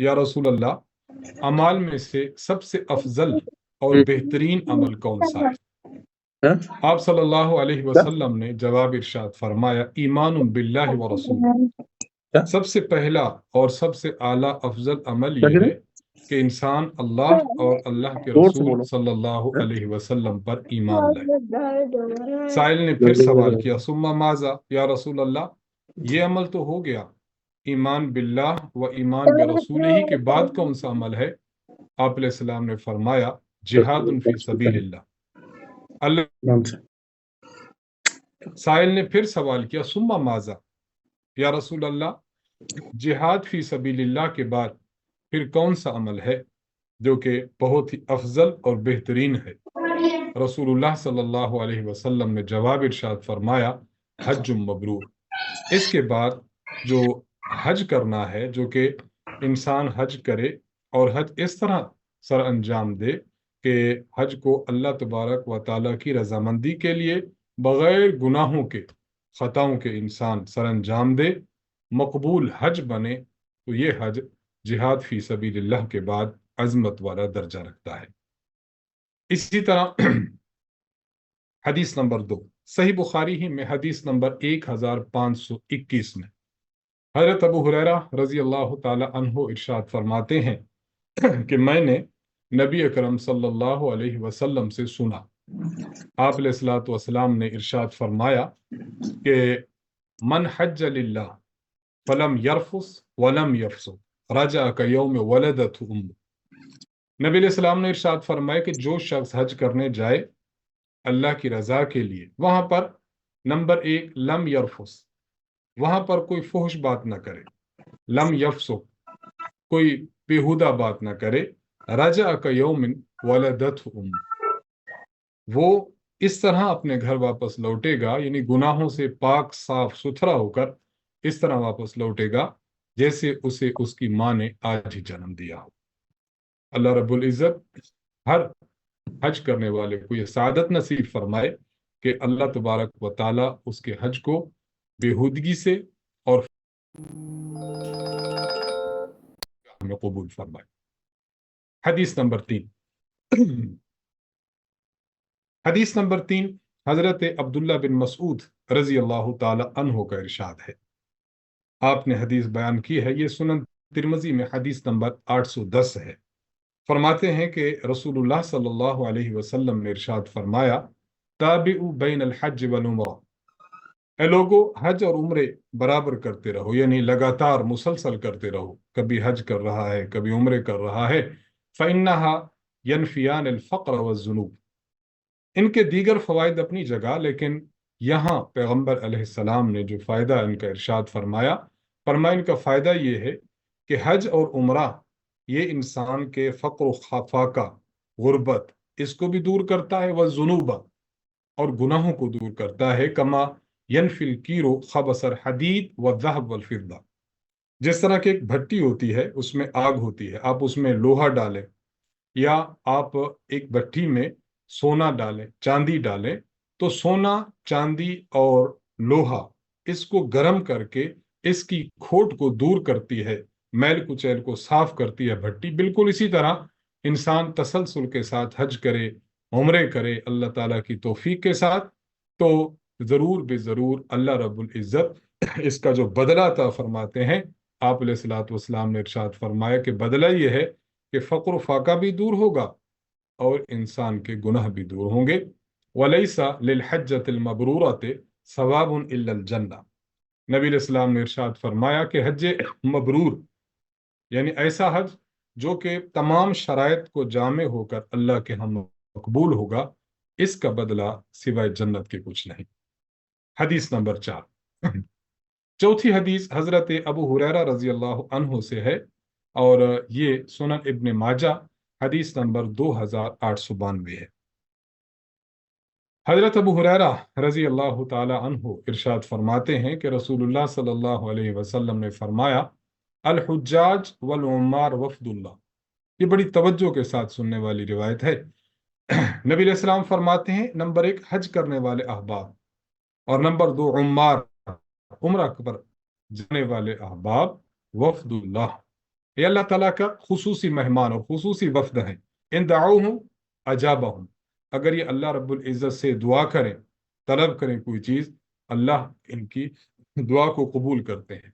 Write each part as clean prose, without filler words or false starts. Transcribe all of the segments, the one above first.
یا रसूल अल्लाह अमाल में से सबसे अफजल और बेहतरीन अमल कौन सा है? आप सल्लल्लाहु अलैहि वसल्लम ने जवाब इरशाद फरमाया, ईमान बिल्लाहि व रसूल। सबसे पहला और सबसे आला अफजल अमल ये है कि इंसान अल्लाह और अल्लाह के रसूल सल्लल्लाहु अलैहि वसल्लम पर ईमान लाए। साइल ने फिर सवाल किया, सुम्मा माजा या रसूल अल्लाह, ये अमल तो हो गया, ईमान बिल्लाह व ईमान बिरसूल ही के बाद कौन सा अमल है? आप अलैहिस्सलाम ने फरमाया, जिहादुन फी सबीलिल्लाह। साइल ने फिर सवाल किया, सुम्मा माजा या रसूल अल्लाह, जिहाद फी सबीलिल्लाह के बाद फिर कौन सा अमल है जो कि बहुत ही अफजल और बेहतरीन है? रसूलुल्लाह सल्लल्लाहु अलैहि वसल्लम ने जवाब इरशाद फरमाया, हज मबरूर। इसके बाद जो हज करना है, जो कि इंसान हज करे और हज इस तरह सर अंजाम दे कि हज को अल्लाह तबारक व ताला की रजामंदी के लिए बग़ैर गुनाहों के, ख़ताओं के इंसान सर अंजाम दे, मकबूल हज बने, तो ये हज जिहाद फी सबीलिल्लाह के बाद अज़मत वाला दर्जा रखता है। इसी तरह हदीस नंबर 2 सही बुखारी ही में हदीस नंबर 1521 में हज़रत अबू हुरैरा रज़ी अल्लाह ताला अन्हु इरशाद फरमाते हैं कि मैंने नबी अकरम सल्लल्लाहु अलैहि वसल्लम से सुना, आप अलैहिस्सलातु वस्सलाम ने इरशाद फरमाया कि मन हज्ज लिल्लाह फलम यरफुस वलम यफसुक रजा का यौम वलदतहु उम्मुह। नबी अलैहिस्सलाम ने इरशाद फरमाया कि जो शख्स हज करने जाए अल्लाह की रजा के लिए, वहां पर नंबर 1 लम यरफुस, वहां पर कोई फुहश बात ना करे, लम यफसुक, कोई बेहुदा बात ना करे, रजा का यौमिन वलदतहु उम्मुह, वो इस तरह अपने घर वापस लौटेगा, यानी गुनाहों से पाक साफ सुथरा होकर इस तरह वापस लौटेगा जैसे उसे उसकी माँ ने आज ही जन्म दिया हो। अल्लाह रब्बुल इज़्ज़त हर हज करने वाले को यह सादत नसीब फरमाए कि अल्लाह तबारक व ताला उसके हज को बेहूदगी से और हमें कबूल फरमाए। हदीस नंबर 3 हदीस नंबर 3 हजरत अब्दुल्ला बिन मसूद रजी अल्लाह ताला अन्हु का इरशाद है। आपने हदीस बयान की है, ये सुनन तिरमिज़ी में हदीस नंबर 810 है। फरमाते हैं कि रसूलुल्लाह सल्लल्लाहु अलैहि वसल्लम ने इरशाद फरमाया, ताबिउ बैन अल हज वल उम्रा, ए लोगो हज और उम्रे बराबर करते रहो, यानी लगातार मुसलसल करते रहो, कभी हज कर रहा है कभी उम्रे कर रहा है। फ़इन्नहा यनफियान अल फ़क़्र वज़्ज़ुनूब, इनके दीगर फ़वाइद अपनी जगह, लेकिन यहाँ पैगम्बर अलैहिस्सलाम ने जो फ़ायदा इनका इरशाद फरमाया, इनका फ़ायदा ये है कि हज और उम्रा ये इंसान के फ़क़्र ख़ाफ़ाका, गुर्बत, इसको भी दूर करता है, वह जुनूबा, और गुनाहों को दूर करता है। कमा यनफिल कीरो खबसर हदीद व ज़हब वल फिद्दा, जिस तरह की एक भट्टी होती है उसमें आग होती है, आप उसमें लोहा डालें या आप एक भट्टी में सोना डालें, चांदी डालें, तो सोना, चांदी और लोहा इसको गर्म करके इसकी खोट को दूर करती है, मैल कुचैल को साफ करती है भट्टी। बिल्कुल इसी तरह इंसान तसलसल के साथ हज करे, उम्रे करे अल्लाह ताला की तौफीक के साथ, तो ज़रूर बेज़रूर अल्लाह रब्बुल इज़्ज़त इसका जो बदला अता फरमाते हैं। आप अलैहिस्सलातु वस्सलाम ने इरशाद फरमाया कि बदला ये है कि फ़क़्र फाका भी दूर होगा और इंसान के गुनाह भी दूर होंगे। वलैसा लिल हज्जतिल मबरूरति सवाबुन इल्लल जन्नह, नबी अलैहिस्सलाम ने इरशाद फरमाया कि हज मबरूर यानी ऐसा हज जो कि तमाम शराइत को जामे होकर अल्लाह के हम मकबूल होगा, इसका बदला सिवाय जन्नत के कुछ नहीं। हदीस नंबर 4 चौथी हदीस हजरत अबू हुरैरा रजी अल्लाह अन्हु से है और ये सुनन इब्न माजा हदीस नंबर 2892 है। हजरत अबू हुरैरा रजी अल्लाह ताला अन्हु इरशाद फरमाते हैं कि रसूलुल्लाह सल्लल्लाहु अलैहि वसल्लम ने फरमाया, अल हुज्जाज वल उम्मार वफ़दुल्लाह। ये बड़ी तवज्जो के साथ सुनने वाली रिवायत है। नबी अलैहिस्सलाम फरमाते हैं, नंबर 1 हज करने वाले अहबाब, और नंबर 2 उम्मार, उम्रा पर जाने वाले अहबाब, वफ़दुल्लाह, ये अल्लाह ताला का खुसूसी मेहमान और खुसूसी वफ्द हैं। इन दाऊहुम अजाबहुम, अगर ये अल्लाह रब्बुल इज़्ज़त से दुआ करें, तलब करें कोई चीज़, अल्लाह इनकी दुआ को कबूल करते हैं।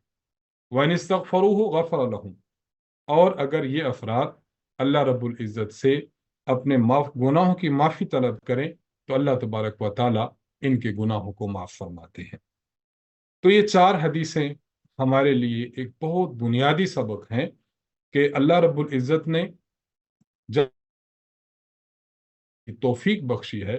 वन इस्तगफरूहु गफर लहुम, और अगर ये अफराद अल्लाह रब्बुल इज़्ज़त से अपने गुनाहों की माफ़ी तलब करें तो अल्लाह तबारक व ताला इनके गुनाहों को माफ़ फरमाते हैं। तो ये चार हदीसें हमारे लिए एक बहुत बुनियादी सबक हैं कि अल्लाह रब्बुल इज़्ज़त ने जब तौफीक बख्शी है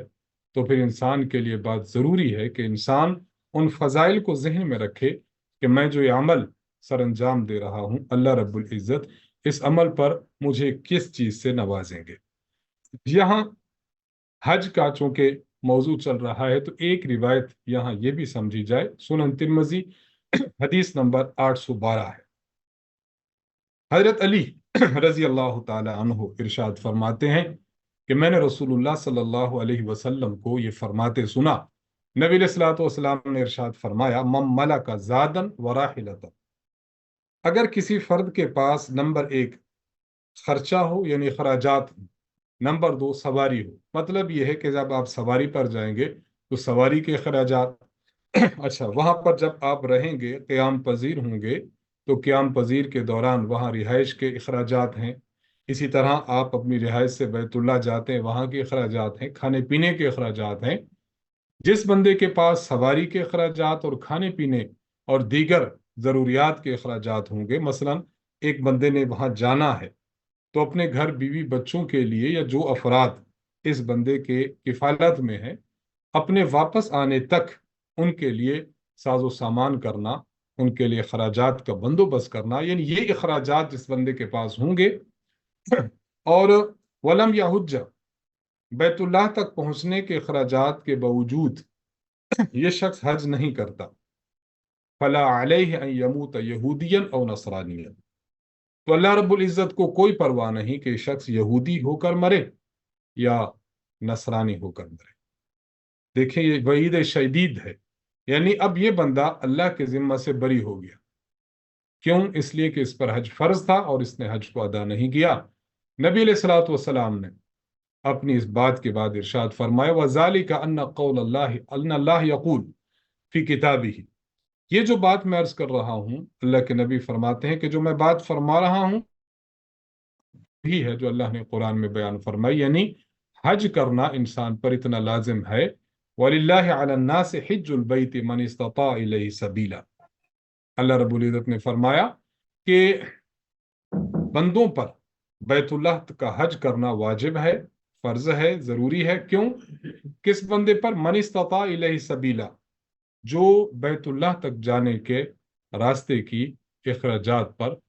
तो फिर इंसान के लिए बात ज़रूरी है कि इंसान उन फ़ज़ाइल को जहन में रखे कि मैं जो ये अमल सर अंजाम दे रहा हूँ, अल्लाह रब्बुल इज़्ज़त इस अमल पर मुझे किस चीज़ से नवाजेंगे। यहाँ हज का चूंकि मौजू चल रहा है तो एक रिवायत यहाँ ये भी समझी जाए। सुनन तिरमिज़ी हदीस नंबर 812 है। हजरत अली रजी अल्लाह ताला अन्हु इरशाद फरमाते हैं कि मैंने रसूलुल्लाह सल्लल्लाहु अलैहि वसल्लम को ये फरमाते सुना। नबी अलैहिस्सलातु वस्सलाम ने इरशाद फरमाया, मम मलका ज़ादन व राहिलतन, अगर किसी फर्द के पास नंबर एक खर्चा हो यानी खराजात हो, नंबर दो सवारी हो, मतलब यह है कि जब आप सवारी पर जाएंगे तो सवारी के खराजात, अच्छा वहां पर जब आप रहेंगे क़याम पजीर होंगे तो क़याम पजीर के दौरान वहाँ रिहाइश के अखराजात हैं। इसी तरह आप अपनी रिहाइश से बैतुल्लाह जाते हैं, वहाँ के अखराजात हैं, खाने पीने के अखराजात हैं। जिस बंदे के पास सवारी के अखराजात और खाने पीने और दीगर ज़रूरियात के अखराजात होंगे, मसलन एक बंदे ने वहाँ जाना है तो अपने घर बीवी बच्चों के लिए या जो अफराद इस बंदे के किफ़ालत में हैं, अपने वापस आने तक उनके लिए साजो सामान करना, उनके लिए खराजात का बंदोबस्त करना, यानी ये अखराजात जिस बंदे के पास होंगे। और वलम या हुज्जा, बैतुल्लाह तक पहुंचने के अखराजात के बावजूद ये शख्स हज नहीं करता, फला अलैहि अन यमूत यहूदियन और नसरानियन, तो अल्लाह रब्बुल इज़्ज़त को कोई परवाह नहीं कि शख्स यहूदी होकर मरे या नसरानी होकर मरे। देखें ये वईद शदीद है, यानी अब ये बंदा अल्लाह के जिम्मा से बरी हो गया। क्यों? इसलिए कि इस पर हज फर्ज था और इसने हज को अदा नहीं किया। नबी अलैहिस्सलातु वस्सलाम ने अपनी इस बात के बाद इरशाद फरमाया, वज़ालिका अन्ना क़ौल अल्लाह यक़ूल फ़ी किताबिही, ये जो बात मैं अर्ज कर रहा हूँ, अल्लाह के नबी फरमाते हैं कि जो मैं बात फरमा रहा हूँ ही है जो अल्लाह ने कुरान में बयान फरमाई, यानी हज करना इंसान पर इतना लाजिम है। वलिल्लाहि अलन्नासि हिज्जुल बैति मन इस्तता इलैहि सबीला, अल्लाह रब्बुल इज़्ज़त ने फरमाया कि बंदों पर बैतुल्लाह का हज करना वाजिब है, फर्ज है, जरूरी है। क्यों? किस बंदे पर? मन इस्तता इलैहि सबीला, जो बैतुल्लाह तक जाने के रास्ते की अखराजात पर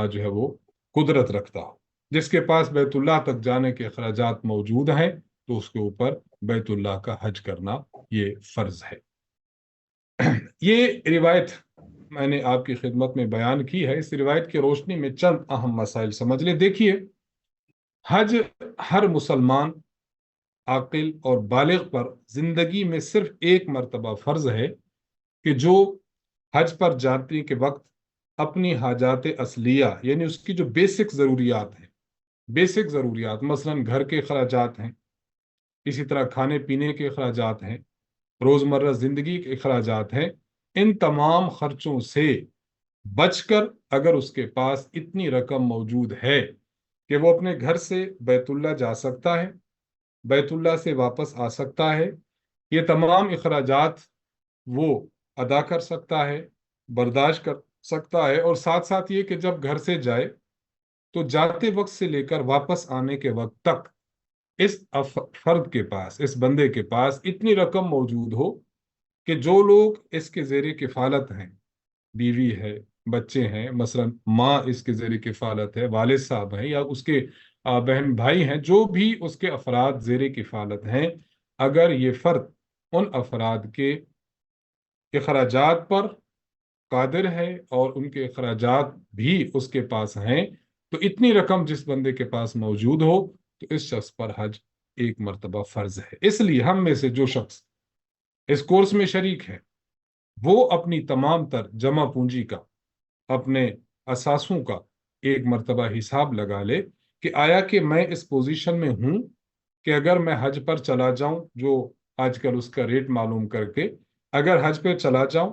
जो है वो कुदरत रखता हो। जिसके पास बैतुल्लाह तक जाने के अखराजात मौजूद हैं तो उसके ऊपर बैतुल्लाह का हज करना ये फर्ज है। ये रिवायत मैंने आपकी खिदमत में बयान की है। इस रिवायत की रोशनी में चंद अहम मसाइल समझ ले। देखिए, हज हर मुसलमान आकिल और बालिग पर जिंदगी में सिर्फ एक मर्तबा फर्ज है कि जो हज पर जाने के वक्त अपनी हाजात असलिया यानी उसकी जो बेसिक ज़रूरियात हैं, बेसिक ज़रूरियात मसलन घर के अखराजात हैं, इसी तरह खाने पीने के अखराजात हैं, रोज़मर्रा ज़िंदगी के अखराजात हैं, इन तमाम खर्चों से बचकर अगर उसके पास इतनी रकम मौजूद है कि वो अपने घर से बैतुल्लाह जा सकता है, बैतुल्लाह से वापस आ सकता है, ये तमाम अखराजात वो अदा कर सकता है, बर्दाश्त कर सकता है, और साथ साथ ये कि जब घर से जाए तो जाते वक्त से लेकर वापस आने के वक्त तक इस फर्द के पास, इस बंदे के पास इतनी रकम मौजूद हो कि जो लोग इसके ज़ेरे किफ़ालत हैं, बीवी है, बच्चे हैं, मसलन माँ इसके ज़ेरे किफ़ालत है, वालिद साहब हैं या उसके बहन भाई हैं, जो भी उसके अफराद ज़ेरे किफ़ालत हैं, अगर ये फ़र्द उन अफराद के अखराजात पर कादिर है और उनके अखराजात भी उसके पास हैं, तो इतनी रकम जिस बंदे के पास मौजूद हो तो इस शख्स पर हज एक मर्तबा फर्ज है। इसलिए हम में से जो शख्स इस कोर्स में शरीक है वो अपनी तमाम तर जमा पूंजी का, अपने असासों का एक मर्तबा हिसाब लगा ले कि आया कि मैं इस पोजीशन में हूं कि अगर मैं हज पर चला जाऊं, जो आजकल उसका रेट मालूम करके अगर हज पे चला जाऊं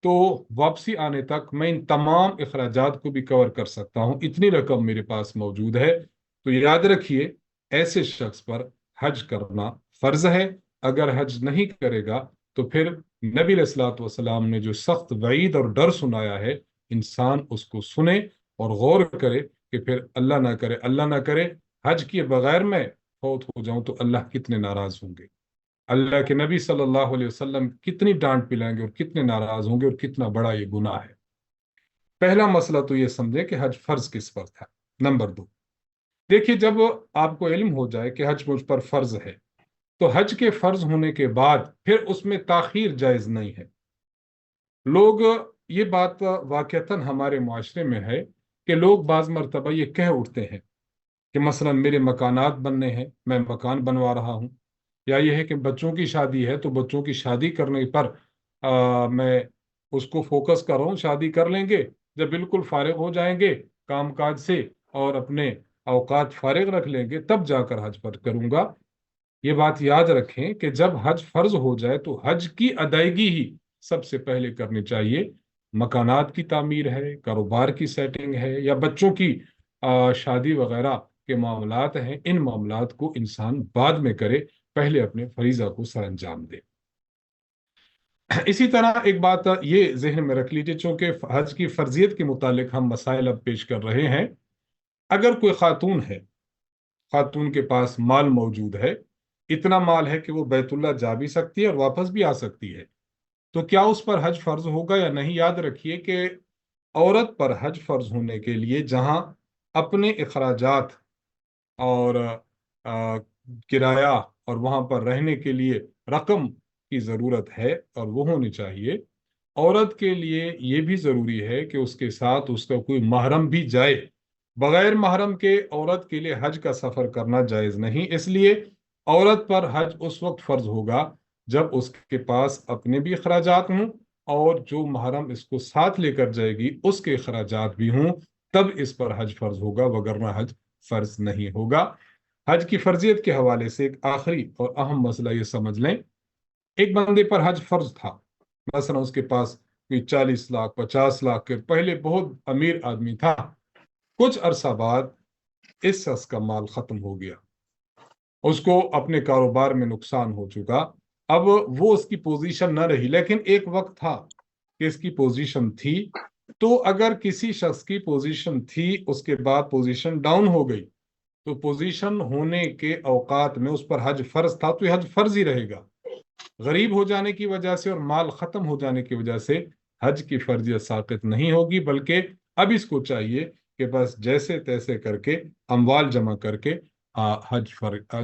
तो वापसी आने तक मैं इन तमाम अखराजात को भी कवर कर सकता हूं, इतनी रकम मेरे पास मौजूद है। तो याद रखिए, ऐसे शख्स पर हज करना फर्ज है। अगर हज नहीं करेगा तो फिर नबी अलैहिस्सलातु वस्सलाम ने जो सख्त वईद और डर सुनाया है, इंसान उसको सुने और गौर करे कि फिर अल्लाह ना करे हज किए बगैर मैं फौत हो जाऊं तो अल्लाह कितने नाराज होंगे, अल्लाह के नबी सल्लल्लाहु अलैहि वसल्लम कितनी डांट पिलाएंगे और कितने नाराज होंगे और कितना बड़ा ये गुनाह है। पहला मसला तो ये समझे कि हज फर्ज किस पर था। नंबर दो, देखिए, जब आपको इल्म हो जाए कि हज मुझ पर फर्ज है तो हज के फर्ज होने के बाद फिर उसमें ताखीर जायज नहीं है। लोग, ये बात वाकईतन हमारे माशरे में है कि लोग बाज मरतबा ये कह उठते हैं कि मसलन मेरे मकानात बनने हैं, मैं मकान बनवा रहा हूँ, या ये है कि बच्चों की शादी है तो बच्चों की शादी करने पर मैं उसको फोकस कर रहा हूँ, शादी कर लेंगे, जब बिल्कुल फारिग हो जाएंगे काम काज से और अपने औकात फारिग रख लेंगे तब जाकर हज पर करूंगा। ये बात याद रखें कि जब हज फर्ज हो जाए तो हज की अदायगी ही सबसे पहले करनी चाहिए। मकानात की तामीर है, कारोबार की सेटिंग है, या बच्चों की शादी वगैरह के मामलात हैं, इन मामलात को इंसान बाद में करे, पहले अपने फरीजा को सरअंजाम दे। इसी तरह एक बात ये जहन में रख लीजिए, चूंकि हज की फर्जियत के मुतालिक हम मसाइल अब पेश कर रहे हैं। अगर कोई खातून है, खातून के पास माल मौजूद है, इतना माल है कि वो बैतुल्लाह जा भी सकती है और वापस भी आ सकती है, तो क्या उस पर हज फर्ज होगा या नहीं? याद रखिए कि औरत पर हज फर्ज होने के लिए जहां अपने अखराजात और किराया और वहां पर रहने के लिए रकम की ज़रूरत है और वो होनी चाहिए, औरत के लिए ये भी ज़रूरी है कि उसके साथ उसका कोई महरम भी जाए। बगैर महरम के औरत के लिए हज का सफ़र करना जायज़ नहीं। इसलिए औरत पर हज उस वक्त फ़र्ज होगा जब उसके पास अपने भी अखराजात हों और जो महरम इसको साथ लेकर जाएगी उसके अखराजात भी हों, तब इस पर हज फर्ज होगा, वगरना हज फर्ज नहीं होगा। हज की फर्जियत के हवाले से एक आखिरी और अहम मसला ये समझ लें, एक बंदे पर हज फर्ज था, मसलन उसके पास कोई 40 लाख 50 लाख के पहले बहुत अमीर आदमी था, कुछ अरसा बाद इस शख्स का माल खत्म हो गया, उसको अपने कारोबार में नुकसान हो चुका। अब वो उसकी पोजीशन न रही, लेकिन एक वक्त था कि इसकी पोजीशन थी। तो अगर किसी शख्स की पोजीशन थी उसके बाद पोजीशन डाउन हो गई तो पोजीशन होने के औकात में उस पर हज फर्ज था तो ये हज फर्ज ही रहेगा। गरीब हो जाने की वजह से और माल खत्म हो जाने की वजह से हज की फर्जियत साबित नहीं होगी, बल्कि अब इसको चाहिए कि बस जैसे तैसे करके अमवाल जमा करके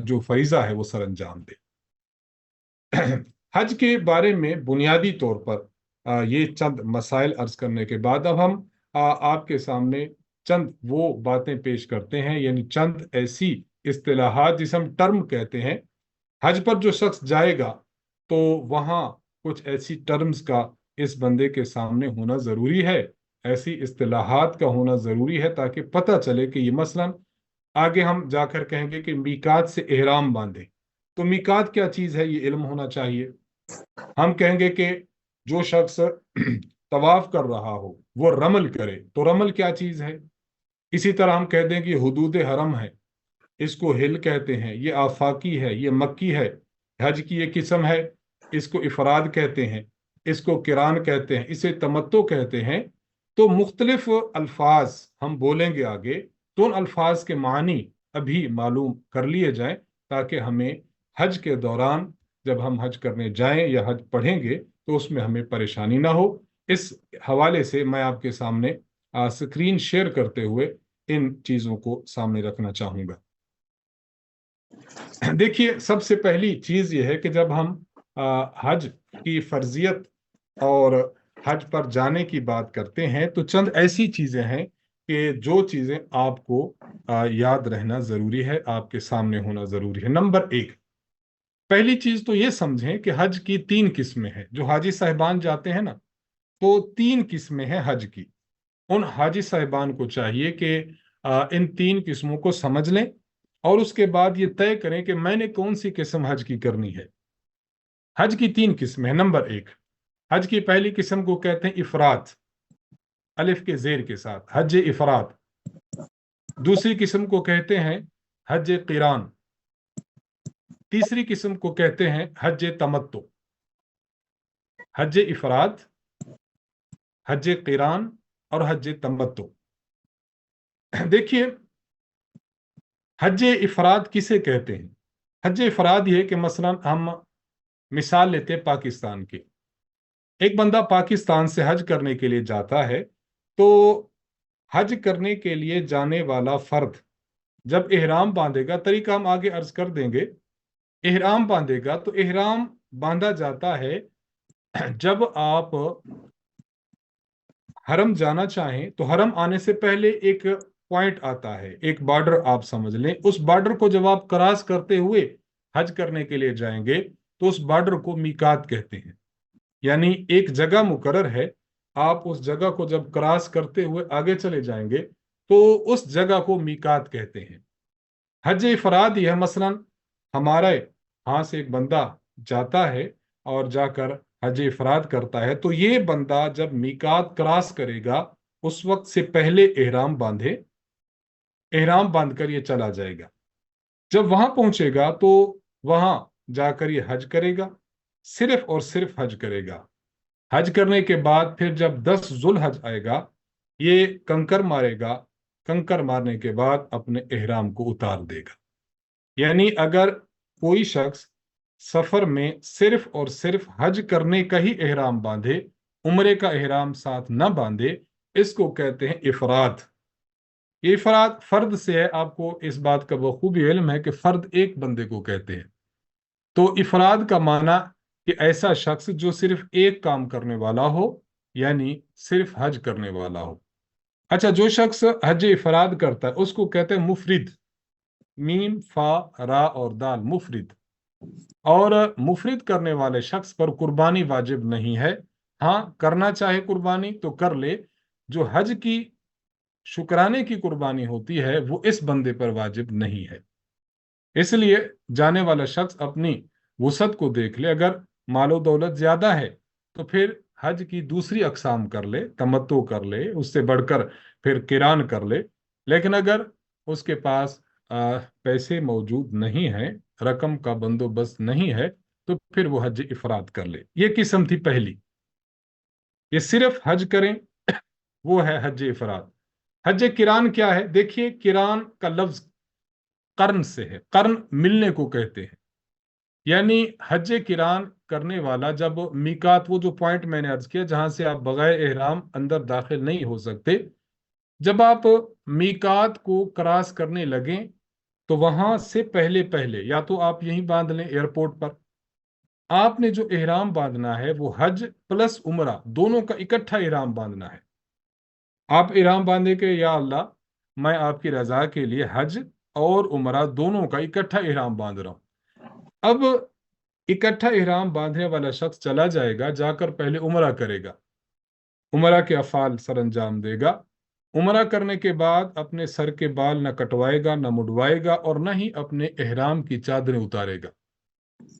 जो फरीजा है वो सरअंजाम दे। हज के बारे में बुनियादी तौर पर ये चंद मसाइल अर्ज करने के बाद अब हम आपके सामने चंद वो बातें पेश करते हैं, यानी चंद ऐसी इस्तिलाहात जिसे हम टर्म कहते हैं। हज पर जो शख्स जाएगा तो वहाँ कुछ ऐसी टर्म्स का इस बंदे के सामने होना ज़रूरी है, ऐसी इस्तिलाहात का होना ज़रूरी है ताकि पता चले कि ये मसलन आगे हम जाकर कहेंगे कि मीकात से एहराम बांधे, तो मीकात क्या चीज़ है ये इल्म होना चाहिए। हम कहेंगे कि जो शख्स तवाफ कर रहा हो वो रमल करे, तो रमल क्या चीज़ है। इसी तरह हम कह दें कि हुदूद हरम है, इसको हिल कहते हैं, ये आफाकी है, ये मक्की है। हज की ये किस्म है, इसको इफराद कहते हैं, इसको किरान कहते हैं, इसे तमत्तो कहते हैं। तो मुख्तलिफ अल्फाज हम बोलेंगे आगे, तो उन अल्फाज के मानी अभी मालूम कर लिए जाएं ताकि हमें हज के दौरान जब हम हज करने जाएं या हज पढ़ेंगे तो उसमें हमें परेशानी ना हो। इस हवाले से मैं आपके सामने स्क्रीन शेयर करते हुए इन चीज़ों को सामने रखना चाहूँगा। देखिए, सबसे पहली चीज ये है कि जब हम हज की फर्जियत और हज पर जाने की बात करते हैं तो चंद ऐसी चीजें हैं कि जो चीजें आपको याद रहना जरूरी है, आपके सामने होना जरूरी है। नंबर एक, पहली चीज तो ये समझें कि हज की 3 किस्में हैं। जो हाजी साहिबान जाते हैं ना, तो 3 किस्में हैं हज की। उन हाजी साहिबान को चाहिए कि इन 3 किस्मों को समझ लें और उसके बाद ये तय करें कि मैंने कौन सी किस्म हज की करनी है। हज की 3 किस्में हैं। नंबर 1, हज की पहली किस्म को कहते हैं इफरात, अलिफ के जेर के साथ, हज इफरात। दूसरी किस्म को कहते हैं हज क़िरान। तीसरी किस्म को कहते हैं हज तमत्तु। हज इफरात, हज क़िरान और हज तमत्तु। देखिए, हज इफराद किसे कहते हैं? हज इफराद ये कि मसलन हम मिसाल लेते हैं पाकिस्तान की। एक बंदा पाकिस्तान से हज करने के लिए जाता है, तो हज करने के लिए जाने वाला फर्द जब इहराम बांधेगा, तरीका हम आगे अर्ज कर देंगे, इहराम बांधेगा तो इहराम बांधा जाता है जब आप हरम जाना चाहें तो हरम आने से पहले एक पॉइंट आता है, एक बॉर्डर आप समझ लें। उस बॉर्डर को जब आप क्रॉस करते हुए हज करने के लिए जाएंगे तो उस बॉर्डर को मीकात कहते हैं। यानी एक जगह मुकर्रर है, आप उस जगह को जब क्रॉस करते हुए आगे चले जाएंगे तो उस जगह को मीकात कहते हैं। हज इफराद यह मसलन हमारे यहाँ से एक बंदा जाता है और जाकर हज इफराद करता है, तो ये बंदा जब मीकात क्रॉस करेगा उस वक्त से पहले एहराम बांधे, एहराम बांधकर ये चला जाएगा। जब वहां पहुंचेगा तो वहां जाकर ये हज करेगा, सिर्फ और सिर्फ हज करेगा। हज करने के बाद फिर जब 10 जुल्हज आएगा, ये कंकर मारेगा, कंकर मारने के बाद अपने एहराम को उतार देगा। यानी अगर कोई शख्स सफर में सिर्फ और सिर्फ हज करने का ही एहराम बांधे, उम्रे का एहराम साथ न बांधे, इसको कहते हैं इफराद। ये इफराद फर्द से है, आपको इस बात का बखूबी इल्म है कि फर्द एक बंदे को कहते हैं। तो इफराद का माना कि ऐसा शख्स जो सिर्फ एक काम करने वाला हो, यानी सिर्फ हज करने वाला हो। अच्छा, जो शख्स हज इफराद करता है उसको कहते हैं मुफरिद, मीम फा रा और दाल, मुफरिद। और मुफरिद करने वाले शख्स पर कुर्बानी वाजिब नहीं है। हाँ, करना चाहे कुर्बानी तो कर ले। जो हज की शुक्राने की कुर्बानी होती है वो इस बंदे पर वाजिब नहीं है। इसलिए जाने वाला शख्स अपनी वसअत को देख ले, अगर मालो दौलत ज्यादा है तो फिर हज की दूसरी अकसाम कर ले, तमत्तो कर ले, उससे बढ़कर फिर किरान कर ले। लेकिन अगर उसके पास पैसे मौजूद नहीं है, रकम का बंदोबस्त नहीं है, तो फिर वो हज इफराद कर ले। ये किस्म थी पहली, ये सिर्फ हज करें, वो है हज इफराद। हज किरान क्या है? देखिए, किरान का लफ्ज कर्न से है, कर्न मिलने को कहते हैं। यानी हज किरान करने वाला जब मीकात, वो जो पॉइंट मैंने अर्ज किया जहां से आप बगैर एहराम अंदर दाखिल नहीं हो सकते, जब आप मीकात को क्रॉस करने लगें तो वहां से पहले पहले या तो आप यहीं बांध लें एयरपोर्ट पर। आपने जो एहराम बांधना है वो हज प्लस उमरा दोनों का इकट्ठा एहराम बांधना है। आप एहराम बांधे के या अल्लाह, मैं आपकी रजा के लिए हज और उमरा दोनों का इकट्ठा एहराम बांध रहा हूं। अब इकट्ठा इहराम बांधने वाला शख्स चला जाएगा, जाकर पहले उमरा करेगा, उमरा के अफाल सर अंजाम देगा। उमरा करने के बाद अपने सर के बाल न कटवाएगा, न मुड़वाएगा और न ही अपने एहराम की चादरें उतारेगा।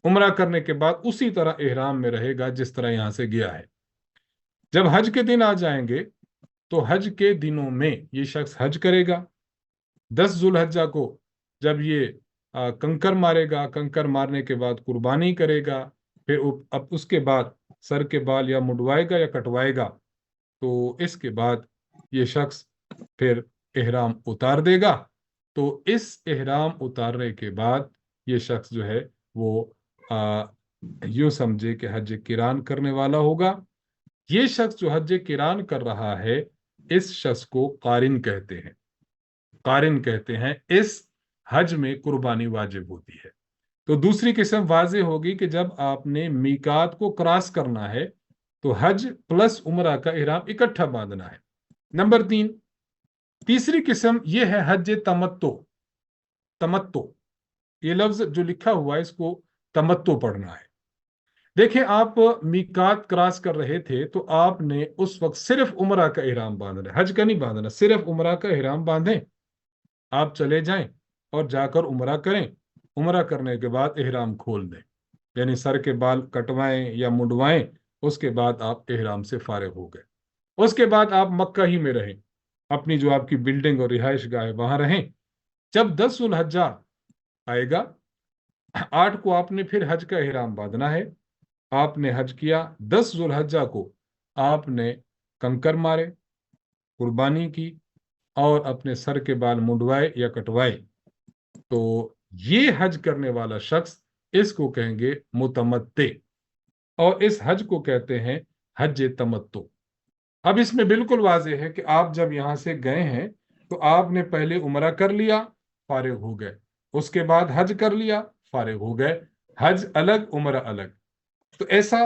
उमरा करने के बाद उसी तरह एहराम में रहेगा जिस तरह यहां से गया है। जब हज के दिन आ जाएंगे तो हज के दिनों में ये शख्स हज करेगा। 10 जुल्हज्जा को जब ये कंकर मारेगा, कंकर मारने के बाद कुर्बानी करेगा, फिर अब उसके बाद सर के बाल या मुड़वाएगा या कटवाएगा, तो इसके बाद ये शख्स फिर एहराम उतार देगा। तो इस एहराम उतारने के बाद ये शख्स जो है वो यूं समझे कि हज किरान करने वाला होगा। ये शख्स जो हज किरान कर रहा है, इस शख्स को कारिन कहते हैं, कारिन कहते हैं। इस हज में कुर्बानी वाजिब होती है। तो दूसरी किस्म वाजे होगी कि जब आपने मीकात को क्रॉस करना है तो हज प्लस उमरा का इहराम इकट्ठा बांधना है। नंबर 3, तीसरी किस्म यह है हज तमत्तो। तमत्तो, ये लफ्ज जो लिखा हुआ है इसको तमत्तो पढ़ना है। دیکھیں آپ میقات کراس کر رہے تھے تو آپ نے اس وقت صرف عمرہ کا احرام باندھنا ہے، حج کا نہیں باندھنا، صرف عمرہ کا احرام باندھیں، آپ چلے جائیں اور جا کر عمرہ کریں، عمرہ کرنے کے بعد احرام کھول دیں، یعنی سر کے بال کٹوائیں یا منڈوائیں، اس کے بعد آپ احرام سے فارغ ہو گئے۔ اس کے بعد آپ مکہ ہی میں رہیں، اپنی جو آپ کی بلڈنگ اور رہائش گاہ ہے وہاں رہیں۔ جب 10 ذو الحجہ آئے گا، 8 کو آپ نے پھر حج کا احرام باندھنا ہے، آپ نے حج کیا، 10 ذو الحجہ کو آپ نے کنکر مارے، قربانی کی اور اپنے سر کے بال منڈوائے یا کٹوائے، تو یہ حج کرنے والا شخص اس کو کہیں گے متمتع، اور اس حج کو کہتے ہیں حج تمتع۔ اب اس میں بالکل واضح ہے کہ آپ جب یہاں سے گئے ہیں تو آپ نے پہلے عمرہ کر لیا، فارغ ہو گئے، اس کے بعد حج کر لیا، فارغ ہو گئے، حج الگ عمرہ الگ، تو ایسا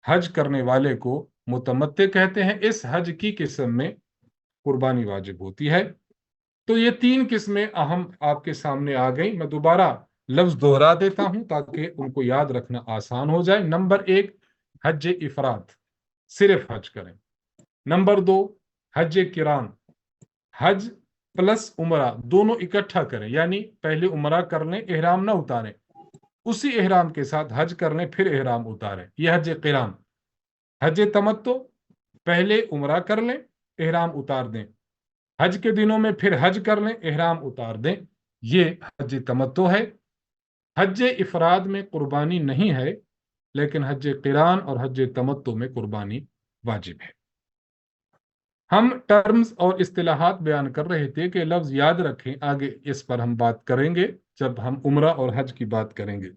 حج کرنے والے کو متمتع کہتے ہیں۔ اس حج کی قسم میں قربانی واجب ہوتی ہے۔ تو یہ 3 قسمیں اہم آپ کے سامنے آ گئی، میں دوبارہ لفظ دہرا دیتا ہوں تاکہ ان کو یاد رکھنا آسان ہو جائے۔ نمبر 1 حج افراد، صرف حج کریں۔ نمبر 2 حج کران، حج پلس عمرہ دونوں اکٹھا کریں، یعنی پہلے عمرہ کر لیں، احرام نہ اتاریں، اسی احرام کے ساتھ حج کر لیں پھر احرام اتاریں، یہ حج قران۔ حج تمتع، پہلے عمرہ کر لیں، احرام اتار دیں، حج کے دنوں میں پھر حج کر لیں، احرام اتار دیں، یہ حج تمتع ہے۔ حج افراد میں قربانی نہیں ہے، لیکن حج قران اور حج تمتع میں قربانی واجب ہے۔ ہم ٹرمز اور اصطلاحات بیان کر رہے تھے کہ لفظ یاد رکھیں، آگے اس پر ہم بات کریں گے جب ہم عمرہ اور حج کی بات کریں گے۔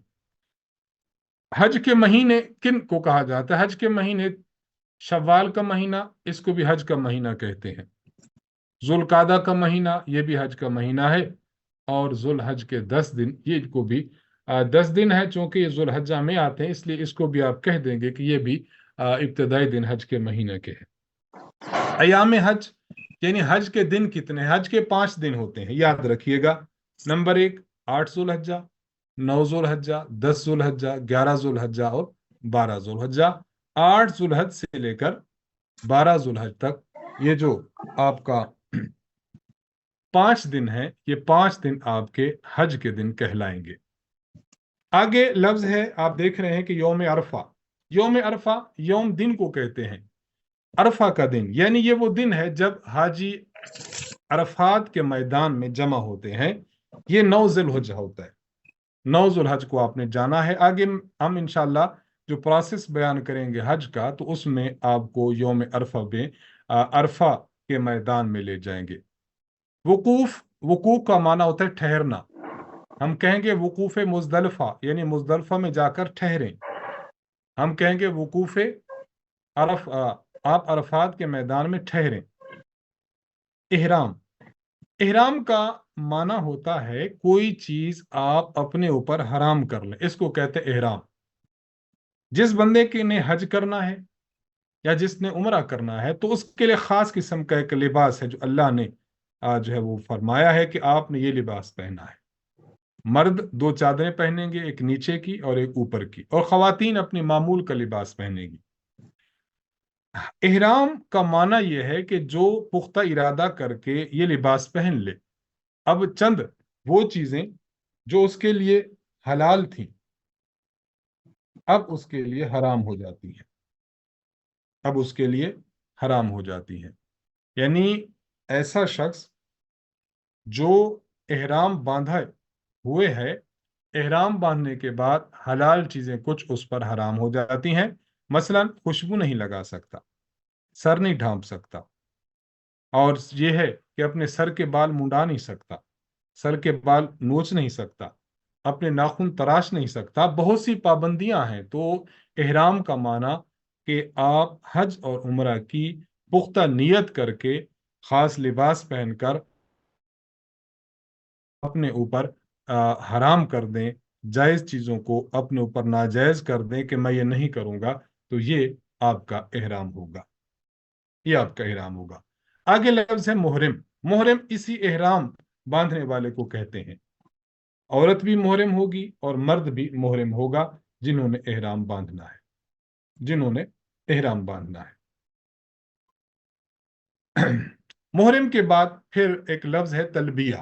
حج کے مہینے کن کو کہا جاتا ہے؟ حج کے مہینے شوال کا مہینہ، اس کو بھی حج کا مہینہ کہتے ہیں، ذوالقعدہ کا مہینہ، یہ بھی حج کا مہینہ ہے، اور ذوالحج کے 10 دن، یہ کو بھی 10 دن ہے، چونکہ یہ ذوالحجہ میں آتے ہیں اس لیے اس کو بھی آپ کہہ دیں گے کہ یہ بھی ابتدائی دن حج کے مہینہ کے ہیں۔ ایام حج یعنی حج کے دن کتنے؟ حج کے 5 دن ہوتے ہیں، یاد رکھیے گا۔ نمبر 1 8 ذوالحجہ، 9 ذوالحجہ، 10 ذوالحجہ، 11 ذوالحجہ اور 12 ذوالحجہ۔ 8 ذوالحج سے لے کر 12 ذوالحج تک یہ جو آپ کا 5 دن ہے، یہ 5 دن آپ کے حج کے دن کہلائیں گے۔ آگے لفظ ہے، آپ دیکھ رہے ہیں کہ یوم عرفہ، یوم عرفہ یوم دن کو کہتے ہیں، عرفہ کا دن، یعنی یہ وہ دن ہے جب حاجی عرفات کے میدان میں جمع ہوتے ہیں، یہ 9 ذی الحجہ ہوتا ہے، 9 ذوالحج کو آپ نے جانا ہے۔ آگے ہم انشاءاللہ جو پروسیس بیان کریں گے حج کا، تو اس میں آپ کو یوم عرفہ میں عرفہ کے میدان میں لے جائیں گے۔ وقوف کا معنی ہوتا ہے ٹھہرنا، ہم کہیں گے وقوف مزدلفہ، یعنی مزدلفہ میں جا کر ٹھہریں، ہم کہیں گے وقوف آپ عرفات کے میدان میں ٹھہریں۔ احرام، احرام کا معنی ہوتا ہے کوئی چیز آپ اپنے اوپر حرام کر لیں، اس کو کہتے ہیں احرام۔ جس بندے کے نے حج کرنا ہے یا جس نے عمرہ کرنا ہے تو اس کے لیے خاص قسم کا ایک لباس ہے جو اللہ نے جو ہے وہ فرمایا ہے کہ آپ نے یہ لباس پہنا ہے۔ مرد 2 چادریں پہنیں گے، ایک نیچے کی اور ایک اوپر کی، اور خواتین اپنی معمول کا لباس پہنیں گی۔ احرام کا معنی یہ ہے کہ جو پختہ ارادہ کر کے یہ لباس پہن لے، اب چند وہ چیزیں جو اس کے لیے حلال تھیں اب اس کے لیے حرام ہو جاتی ہیں، اب اس کے لیے حرام ہو جاتی ہیں، یعنی ایسا شخص جو احرام باندھے ہوئے ہے، احرام باندھنے کے بعد حلال چیزیں کچھ اس پر حرام ہو جاتی ہیں، مثلا خوشبو نہیں لگا سکتا، سر نہیں ڈھانپ سکتا، اور یہ ہے کہ اپنے سر کے بال منڈا نہیں سکتا، سر کے بال نوچ نہیں سکتا، اپنے ناخن تراش نہیں سکتا، بہت سی پابندیاں ہیں۔ تو احرام کا معنی کہ آپ حج اور عمرہ کی پختہ نیت کر کے خاص لباس پہن کر اپنے اوپر حرام کر دیں، جائز چیزوں کو اپنے اوپر ناجائز کر دیں کہ میں یہ نہیں کروں گا، تو یہ آپ کا احرام ہوگا، یہ آپ کا احرام ہوگا۔ آگے لفظ ہے محرم، محرم اسی احرام باندھنے والے کو کہتے ہیں، عورت بھی محرم ہوگی اور مرد بھی محرم ہوگا جنہوں نے احرام باندھنا ہے۔ जिन्होंने एहराम बांधना है। मुहर्रम के बाद फिर एक लफ्ज है तलबिया।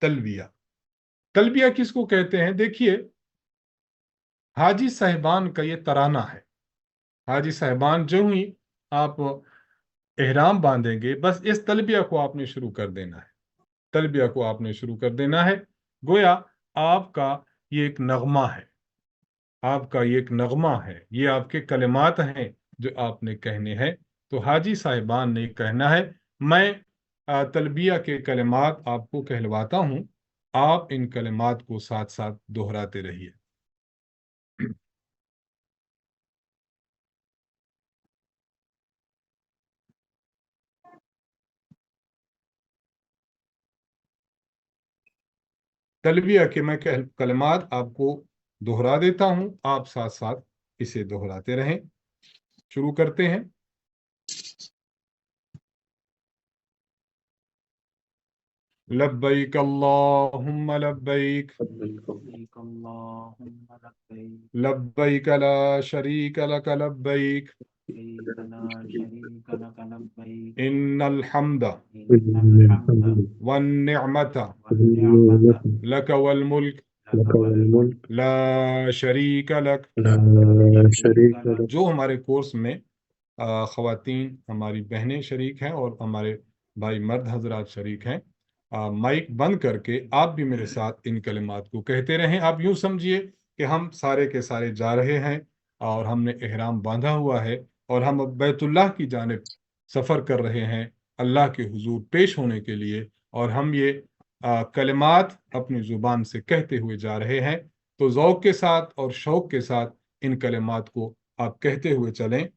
तलबिया, तलबिया किसको कहते हैं? देखिए, हाजी साहिबान का ये तराना है। हाजी साहिबान जो ही आप एहराम बांधेंगे, बस इस तलबिया को आपने शुरू कर देना है। तलबिया को आपने शुरू कर देना है। गोया आपका ये एक नगमा है, आपका ये एक नगमा है, ये आपके कलिमात हैं जो आपने कहने हैं। तो हाजी साहिबान ने कहना है, मैं तलबिया के कलिमात आपको कहलवाता हूँ, आप इन कलिमात को साथ साथ दोहराते रहिए। तलबिया के मैं कलिमात आपको दोहरा देता हूँ, आप साथ साथ इसे दोहराते रहें। शुरू करते हैं। लब्बैक अल्लाहुम्मा लब्बैक, लब्बैक अल्लाहुम्मा लब्बैक, लब्बैक ला शरीक लक लब्बैक, लब्बैक ला शरीक लक लब्बैक, इन्नल हम्द इन्नल हम्द वन निअमत वन्निअमत लक वल मुल्क लक वल मुल्क ला शरीक लक। ला शरीक लक। जो हमारे कोर्स में ख़वातीन हमारी बहनें शरीक हैं और हमारे भाई मर्द हजरात शरीक हैं, माइक बंद करके आप भी मेरे साथ इन कलिमात को कहते रहें। आप यूं समझिए कि हम सारे के सारे जा रहे हैं और हमने एहराम बांधा हुआ है और हम अब बैतुल्लाह की जानिब सफ़र कर रहे हैं अल्लाह के हुजूर पेश होने के लिए, और हम ये कलिमात अपनी ज़ुबान से कहते हुए जा रहे हैं। तो ज़ौक़ के साथ और शौक़ के साथ इन कलिमात को आप कहते हुए चलें।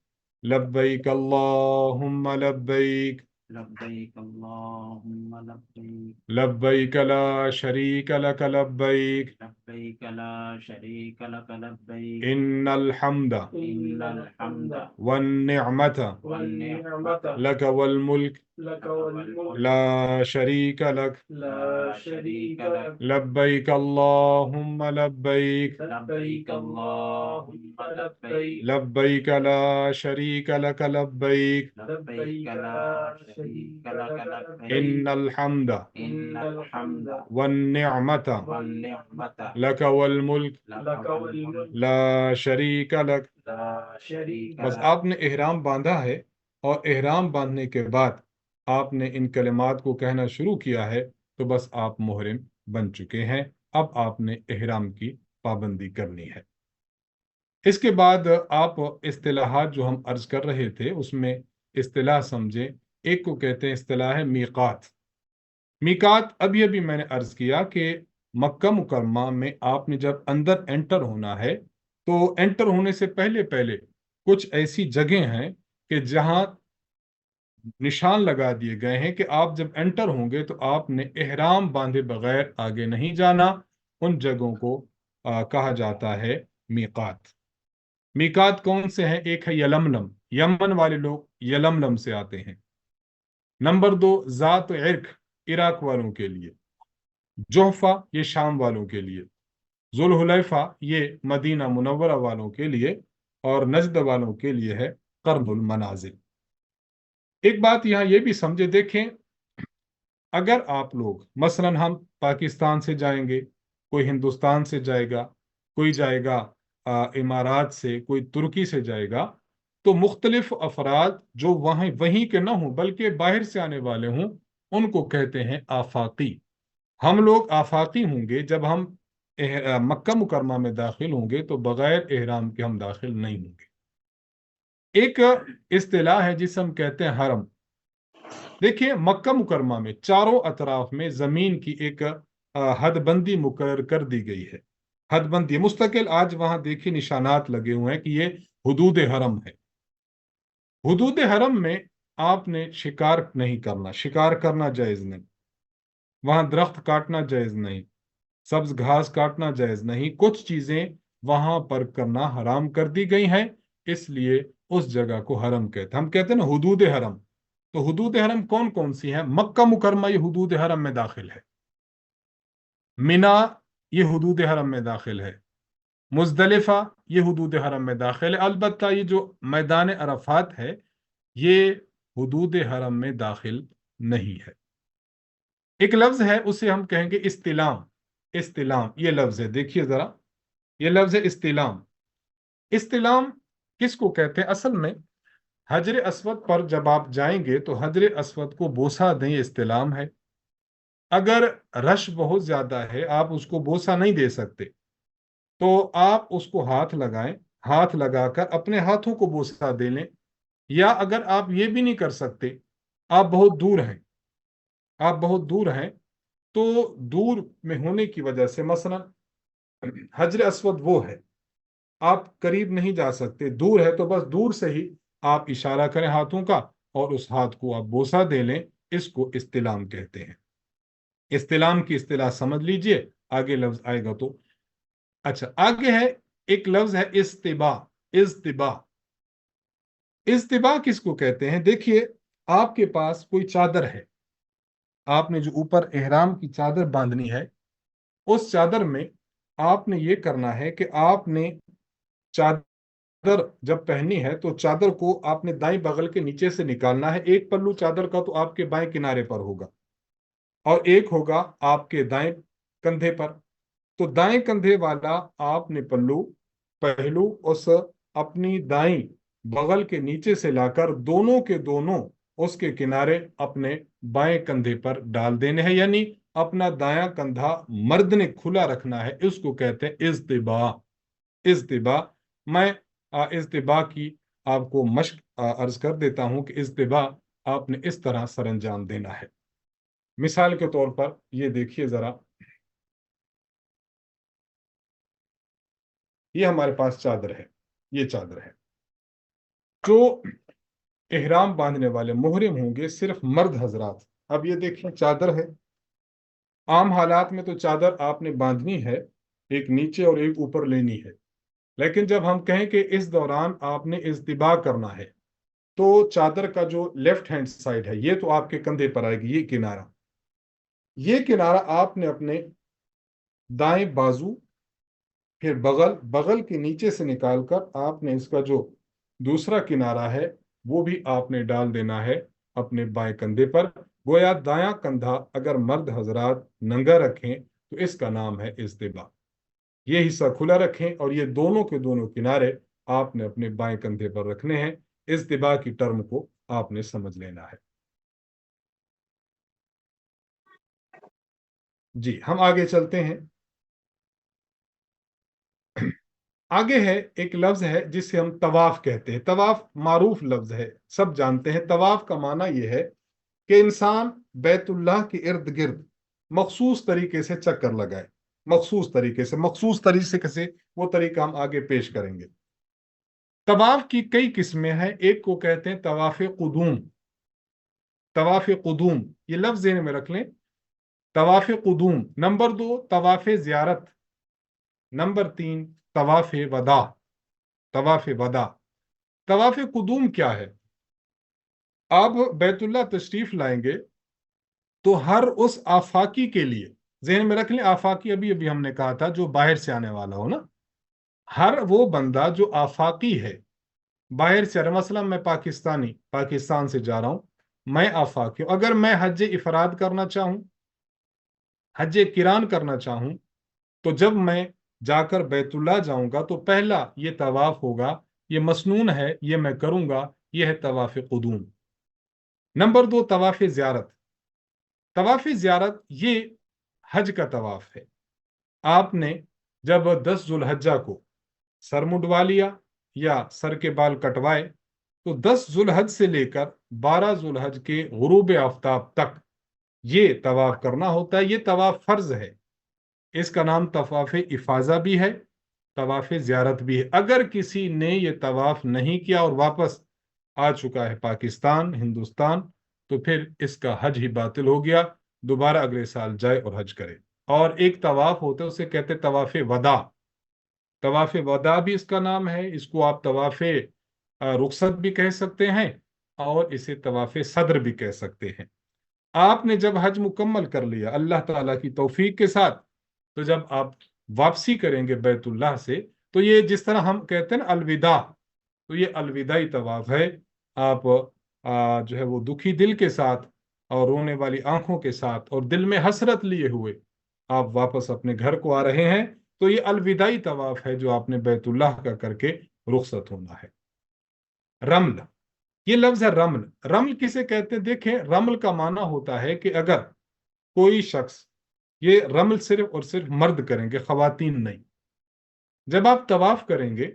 लब्बैक अल्लाहुम्मा लब्बैक, लब्बैक अल्लाहुम्मा लब्बैक, लब्बैक ला शरीक लक लब्बैक, लब्बैक ला शरीक लक लब्बैक, इन्नल हम्द इन्नल हम्द वन निअमत वन्निअमत लक वल मुल्क लक वल मुल्क ला शरीक लक। ला शरीक लक। लब्बैक अल्लाहुम्मा लब्बैक, लब्बैक अल्लाहुम्मा लब्बैक, लब्बैक ला शरीक लक लब्बैक, लब्बैक ला शरीक लक लब्बैक, इन्नल हम्द इन्नल हम्द वन निअमत वन्निअमत लक वल मुल्क लक वल मुल्क ला शरीक लक। ला शरीक बस लक। आपने एहराम बांधा है और एहराम बांधने के बाद आपने इन कलिमात को कहना शुरू किया है, तो बस आप मुहरिम बन चुके हैं। अब आपने एहराम की पाबंदी करनी है। इसके बाद आप इस्तिलाहात जो हम अर्ज कर रहे थे उसमें इस्तिलाह समझें। एक को कहते हैं इस्तिलाह है मीकात। मीकात अभी अभी मैंने अर्ज किया कि मक्का मुकरमा में आपने जब अंदर एंटर होना है, तो एंटर होने से पहले पहले कुछ ऐसी जगह हैं कि जहां निशान लगा दिए गए हैं कि आप जब एंटर होंगे तो आपने एहराम बांधे बगैर आगे नहीं जाना। उन जगहों को कहा जाता है मीकात। मीकात कौन से हैं? एक है यलमलम, यमन वाले लोग यलमलम से आते हैं। नंबर दो, जात इर्क, इराक वालों के लिए। जोहफा, ये शाम वालों के लिए। जुल्हुलैफा, ये मदीना मुनव्वरा वालों के लिए। और नजद वालों के लिए है कर्नुल मनाजिल। एक बात यहाँ ये भी समझे, देखें, अगर आप लोग मसलन हम पाकिस्तान से जाएंगे, कोई हिंदुस्तान से जाएगा, कोई जाएगा इमारात से, कोई तुर्की से जाएगा, तो मुख्तलिफ अफराद जो वहीं वहीं के ना हों बल्कि बाहर से आने वाले हों, उनको कहते हैं आफाकी। हम लोग आफाकी होंगे जब हम मक्का मुकरमा में दाखिल होंगे, तो बगैर एहराम के हम दाखिल नहीं होंगे। एक इस्तिलाह है जिसे हम कहते हैं हरम। देखिए, मक्का मुकरमा में चारों अतराफ में जमीन की एक हदबंदी मुकर्रर कर दी गई है। हदबंदी मुस्तकिल, आज वहां देखिए निशानात लगे हुए हैं कि ये हुदूद हरम है। हुदूद हरम में आपने शिकार नहीं करना, शिकार करना जायज नहीं। वहां दरख्त काटना जायज नहीं, सब्ज घास काटना जायज नहीं। कुछ चीजें वहां पर करना हराम कर दी गई हैं, इसलिए उस जगह को हरम कहते हैं। हम कहते हैं ना हुदूद हरम। तो हुदूद हरम कौन कौन सी है? मक्का मुकरमा ये हुदूद हरम में दाखिल है। मिना ये हुदूद हरम में दाखिल है। मुजदलिफा ये हुदूद हरम में दाखिल है। अलबत्ता ये जो मैदान अरफात है ये हुदूद हरम में दाखिल नहीं है। एक लफ्ज है उसे हम कहेंगे इस्तिलाम। इस्तिलाम ये लफ्ज है, देखिए जरा, ये लफ्ज है इस्तिलाम। इस्तिलाम किसको कहते हैं? असल में हजर अस्वद पर जब आप जाएंगे तो हजर अस्वद को बोसा दें, ये इस्तिलाम है। अगर रश बहुत ज्यादा है, आप उसको बोसा नहीं दे सकते, तो आप उसको हाथ लगाएं, हाथ लगाकर अपने हाथों को बोसा दे लें। या अगर आप ये भी नहीं कर सकते, आप बहुत दूर हैं, आप बहुत दूर हैं, तो दूर में होने की वजह से, मसलन हजर अस्वद वो है, आप करीब नहीं जा सकते, दूर है, तो बस दूर से ही आप इशारा करें हाथों का और उस हाथ को आप बोसा दे लें। इसको इस्तिलाम कहते हैं। इस्तिलाम की इस्तिलाह समझ लीजिए, आगे लफ्ज आएगा तो। अच्छा, आगे है एक लफ्ज है इस्तिबा। इस्तिबा, इस्तिबा किसको कहते हैं? देखिए, आपके पास कोई चादर है, आपने जो ऊपर एहराम की चादर बांधनी है, उस चादर में आपने ये करना है कि आपने चादर जब पहनी है तो चादर को आपने दाएं बगल के नीचे से निकालना है। एक पल्लू चादर का तो आपके बाएं किनारे पर होगा और एक होगा आपके दाएं कंधे पर। तो दाएं कंधे वाला आपने पहलू उस अपनी दाईं बगल के नीचे से लाकर दोनों के दोनों उसके किनारे अपने बाएं कंधे पर डाल देने हैं, यानी अपना दायां कंधा मर्द ने खुला रखना है। इसको कहते हैं इज्तिबा। इज्तिबा। मैं इज्तिबा की आपको मश्क अर्ज कर देता हूं कि इज्तिबा आपने इस तरह सर अंजाम देना है। मिसाल के तौर पर ये देखिए जरा, ये हमारे पास चादर है, ये चादर है। जो इहराम बांधने वाले मुहरिम होंगे सिर्फ मर्द हजरात। अब ये देखिए चादर है, आम हालात में तो चादर आपने बांधनी है, एक नीचे और एक ऊपर लेनी है। लेकिन जब हम कहें कि इस दौरान आपने इज्तिबा करना है, तो चादर का जो लेफ्ट हैंड साइड है ये तो आपके कंधे पर आएगी, ये किनारा आपने अपने दाएं बाजू, फिर बगल बगल के नीचे से निकालकर आपने इसका जो दूसरा किनारा है वो भी आपने डाल देना है अपने बाएं कंधे पर। गोया दायां कंधा अगर मर्द हजरात नंगा रखें तो इसका नाम है इज्तिबा। ये हिस्सा खुला रखें और ये दोनों के दोनों किनारे आपने अपने बाएं कंधे पर रखने हैं। इज्तिबा की टर्म को आपने समझ लेना है। जी, हम आगे चलते हैं। आगे है एक लफ्ज है जिसे हम तवाफ कहते हैं। तवाफ मारूफ लफ्ज है, सब जानते हैं। तवाफ का माना यह है कि इंसान बैतुल्लाह के इर्द गिर्द मखसूस तरीके से चक्कर लगाए। मखसूस तरीके से, मखसूस तरीके से, वो तरीका हम आगे पेश करेंगे। तवाफ की कई किस्में हैं। एक को कहते हैं तवाफ कुदूम। तवाफ कुदूम ये लफ्ज ज़हन में रख लें, तवाफ कुदूम। नंबर 2 तवाफ जियारत। नंबर 3 तवाफ वदा। तवाफ वदा। तवाफ कुदूम क्या है? आप बैतुल्लाह तशरीफ लाएंगे तो हर उस आफाकी के लिए, ज़हन में रख लें, आफाकी अभी अभी हमने कहा था जो बाहर से आने वाला हो ना, हर वो बंदा जो आफाकी है, बाहर से आ रहा, मसलन मैं पाकिस्तान से जा रहा हूं, मैं आफाकी हूं। अगर मैं हज इफराद करना चाहूं, हज किरान करना चाहूं, तो जब मैं जाकर बैतुल्लाह जाऊंगा तो पहला ये तवाफ होगा, ये मसनून है, ये मैं करूंगा, ये है तवाफ कुदूम। नंबर 2 तवाफ जियारत। तवाफ जियारत ये हज का तवाफ है। आपने जब 10 जुल्हज्जा को सर मुंडवा लिया या सर के बाल कटवाए, तो 10 जुल्हज से लेकर 12 जुल्हज के गुरूब आफ्ताब तक ये तवाफ करना होता है। ये तवाफ फर्ज है। इसका नाम तवाफ इफाजा भी है, तवाफ जियारत भी है। अगर किसी ने ये तवाफ नहीं किया और वापस आ चुका है पाकिस्तान, हिंदुस्तान, तो फिर इसका हज ही बातिल हो गया। दोबारा अगले साल जाए और हज करे। और एक तवाफ होता है, उसे कहते हैं तवाफ वदा। तवाफ वदा भी इसका नाम है। इसको आप तवाफ रुखसत भी कह सकते हैं और इसे तवाफ सदर भी कह सकते हैं। आपने जब हज मुकम्मल कर लिया अल्लाह ताला की तौफीक के साथ, तो जब आप वापसी करेंगे बैतुल्लाह से, تو یہ جس طرح ہم کہتے ہیں نا الوداع، تو یہ الوداعی طواف ہے۔ آپ جو ہے وہ دکھی دل کے ساتھ اور رونے والی آنکھوں کے ساتھ اور دل میں حسرت لیے ہوئے آپ واپس اپنے گھر کو آ رہے ہیں، تو یہ الوداعی طواف ہے جو آپ نے بیت اللہ کا کر کے رخصت ہونا ہے۔ رمل، یہ لفظ ہے رمل۔ رمل کسے کہتے ہیں؟ دیکھیں، رمل کا معنی ہوتا ہے کہ اگر کوئی شخص، یہ رمل صرف اور صرف مرد کریں گے، خواتین نہیں۔ جب آپ طواف کریں گے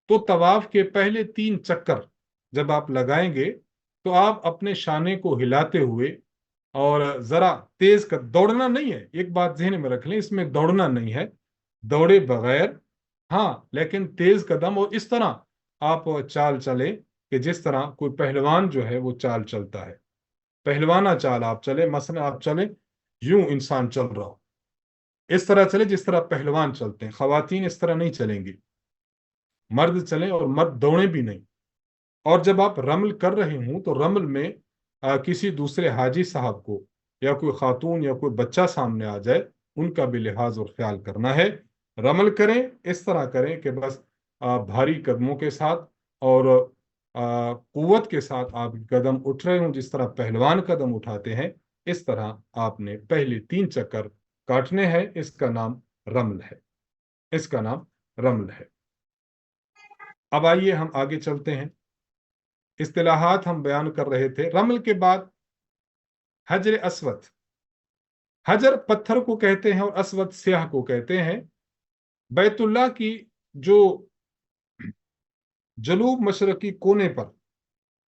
تو طواف کے پہلے 3 چکر جب آپ لگائیں گے تو آپ اپنے شانے کو ہلاتے ہوئے اور ذرا تیز کر، دوڑنا نہیں ہے، ایک بات ذہن میں رکھ لیں، اس میں دوڑنا نہیں ہے، دوڑے بغیر، ہاں لیکن تیز قدم، اور اس طرح آپ چال چلے کہ جس طرح کوئی پہلوان جو ہے وہ چال چلتا ہے، پہلوانہ چال آپ چلے، مثلا آپ چلیں یوں، انسان چل رہا ہو، اس طرح چلے جس طرح پہلوان چلتے ہیں۔ خواتین اس طرح نہیں چلیں گی، مرد چلیں، اور مرد دوڑیں بھی نہیں۔ اور جب آپ رمل کر رہے ہوں تو رمل میں کسی دوسرے حاجی صاحب کو یا کوئی خاتون یا کوئی بچہ سامنے آ جائے، ان کا بھی لحاظ اور خیال کرنا ہے۔ رمل کریں، اس طرح کریں کہ بس بھاری قدموں کے ساتھ اور قوت کے ساتھ آپ قدم اٹھ رہے ہوں، جس طرح پہلوان قدم اٹھاتے ہیں، اس طرح آپ نے پہلے 3 چکر کاٹنے ہیں۔ اس کا نام رمل ہے، اس کا نام رمل ہے۔ اب آئیے ہم آگے چلتے ہیں، اصطلاحات ہم بیان کر رہے تھے۔ رمل کے بعد حجر اسود، حجر پتھر کو کہتے ہیں اور اسود سیاہ کو کہتے ہیں۔ بیت اللہ کی جو جنوب مشرقی کونے پر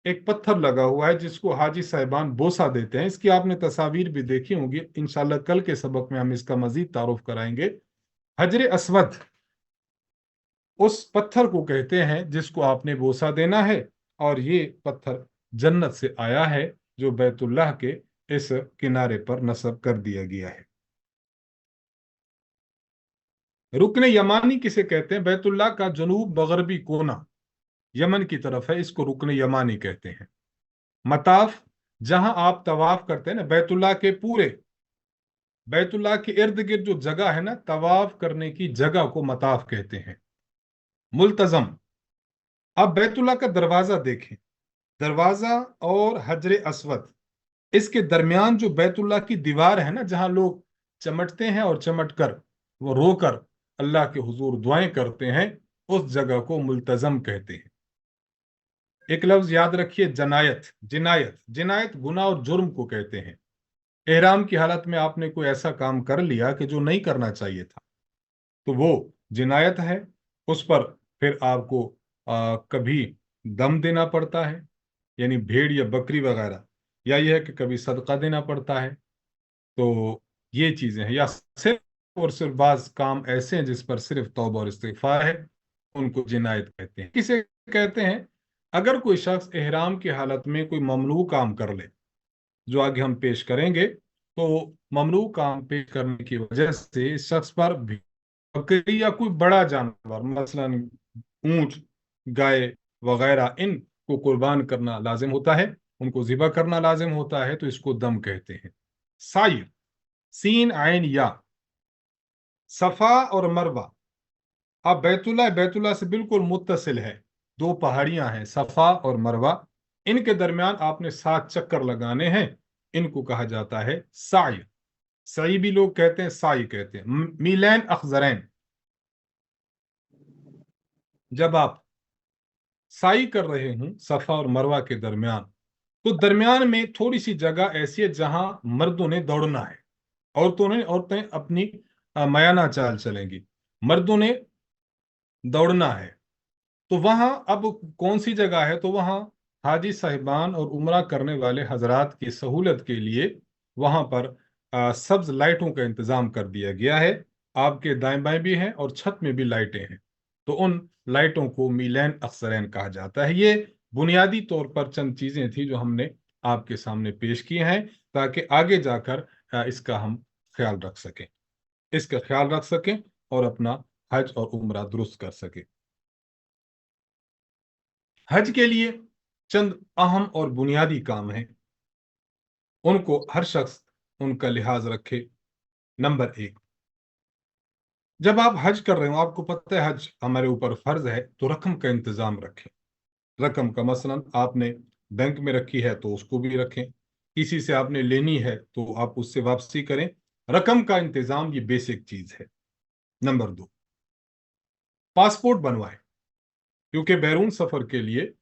ایک پتھر لگا ہوا ہے جس کو حاجی صاحبان بوسہ دیتے ہیں، اس کی آپ نے تصاویر بھی دیکھی ہوں گی، انشاءاللہ کل کے سبق میں ہم اس کا مزید تعارف کرائیں گے۔ حجر اسود اس پتھر کو کہتے ہیں جس کو آپ نے بوسہ دینا ہے، اور یہ پتھر جنت سے آیا ہے جو بیت اللہ کے اس کنارے پر نصب کر دیا گیا ہے۔ رکن یمانی کسے کہتے ہیں؟ بیت اللہ کا جنوب مغربی کونا یمن کی طرف ہے، اس کو رکن یمانی کہتے ہیں۔ مطاف، جہاں آپ طواف کرتے ہیں نا، بیت اللہ کے ارد گرد جو جگہ ہے نا طواف کرنے کی جگہ کو مطاف کہتے ہیں۔ ملتزم، اب بیت اللہ کا دروازہ دیکھیں، دروازہ اور حجر اسود، اس کے درمیان جو بیت اللہ کی دیوار ہے نا، جہاں لوگ چمٹتے ہیں اور چمٹ کر وہ رو کر اللہ کے حضور دعائیں کرتے ہیں، اس جگہ کو ملتزم کہتے ہیں۔ ایک لفظ یاد رکھیے، جنایت، جنایت گناہ اور جرم کو کہتے ہیں۔ احرام کی حالت میں آپ نے کوئی ایسا کام کر لیا کہ جو نہیں کرنا چاہیے تھا، تو وہ جنایت ہے، اس پر پھر آپ کو کبھی دم دینا پڑتا ہے، یعنی بھیڑ یا بکری وغیرہ، یا یہ ہے کہ کبھی صدقہ دینا پڑتا ہے۔ تو یہ چیزیں ہیں، یا صرف اور صرف بعض کام ایسے ہیں جس پر صرف توبہ اور استغفار ہے، ان کو جنایت کہتے ہیں۔ کسے کہتے ہیں؟ اگر کوئی شخص احرام کی حالت میں کوئی ممنوع کام کر لے، جو آگے ہم پیش کریں گے، تو ممنوع کام پیش کرنے کی وجہ سے اس شخص پر بکری یا کوئی بڑا جانور، مثلا اونٹ، گائے وغیرہ، ان کو قربان کرنا لازم ہوتا ہے، ان کو ذبح کرنا لازم ہوتا ہے، تو اس کو دم کہتے ہیں۔ سعی، سین عین یا، صفا اور مروہ، اب بیت اللہ سے بالکل متصل ہے، 2 پہاڑیاں ہیں صفا اور مروہ، ان کے درمیان آپ نے 7 چکر لگانے ہیں، ان کو کہا جاتا ہے سعی۔ سعی بھی لوگ کہتے ہیں، سعی کہتے ہیں۔ میلین اخضرین، جب آپ سعی کر رہے ہوں صفا اور مروہ کے درمیان، تو درمیان میں تھوڑی سی جگہ ایسی ہے جہاں مردوں نے دوڑنا ہے، عورتیں اپنی میانہ چال چلیں گی، مردوں نے دوڑنا ہے۔ تو وہاں اب کون سی جگہ ہے؟ تو وہاں حاجی صاحبان اور عمرہ کرنے والے حضرات کی سہولت کے لیے وہاں پر سبز لائٹوں کا انتظام کر دیا گیا ہے، آپ کے دائیں بائیں بھی ہیں اور چھت میں بھی لائٹیں ہیں، تو ان لائٹوں کو میلین اخضرین کہا جاتا ہے۔ یہ بنیادی طور پر چند چیزیں تھیں جو ہم نے آپ کے سامنے پیش کی ہیں، تاکہ آگے جا کر اس کا ہم خیال رکھ سکیں، اور اپنا حج اور عمرہ درست کر سکیں۔ حج کے لیے چند اہم اور بنیادی کام ہیں، ان کو ہر شخص ان کا لحاظ رکھے۔ نمبر 1، जब आप हज कर रहे हो, आपको पता है हज हमारे ऊपर फर्ज है, तो रकम का इंतजाम रखें। रकम का मसलन आपने बैंक में रखी है तो उसको भी रखें, किसी से आपने लेनी है तो आप उससे वापसी करें। रकम का इंतजाम ये बेसिक चीज है। नंबर 2, पासपोर्ट बनवाएं, क्योंकि बैरून सफर के लिए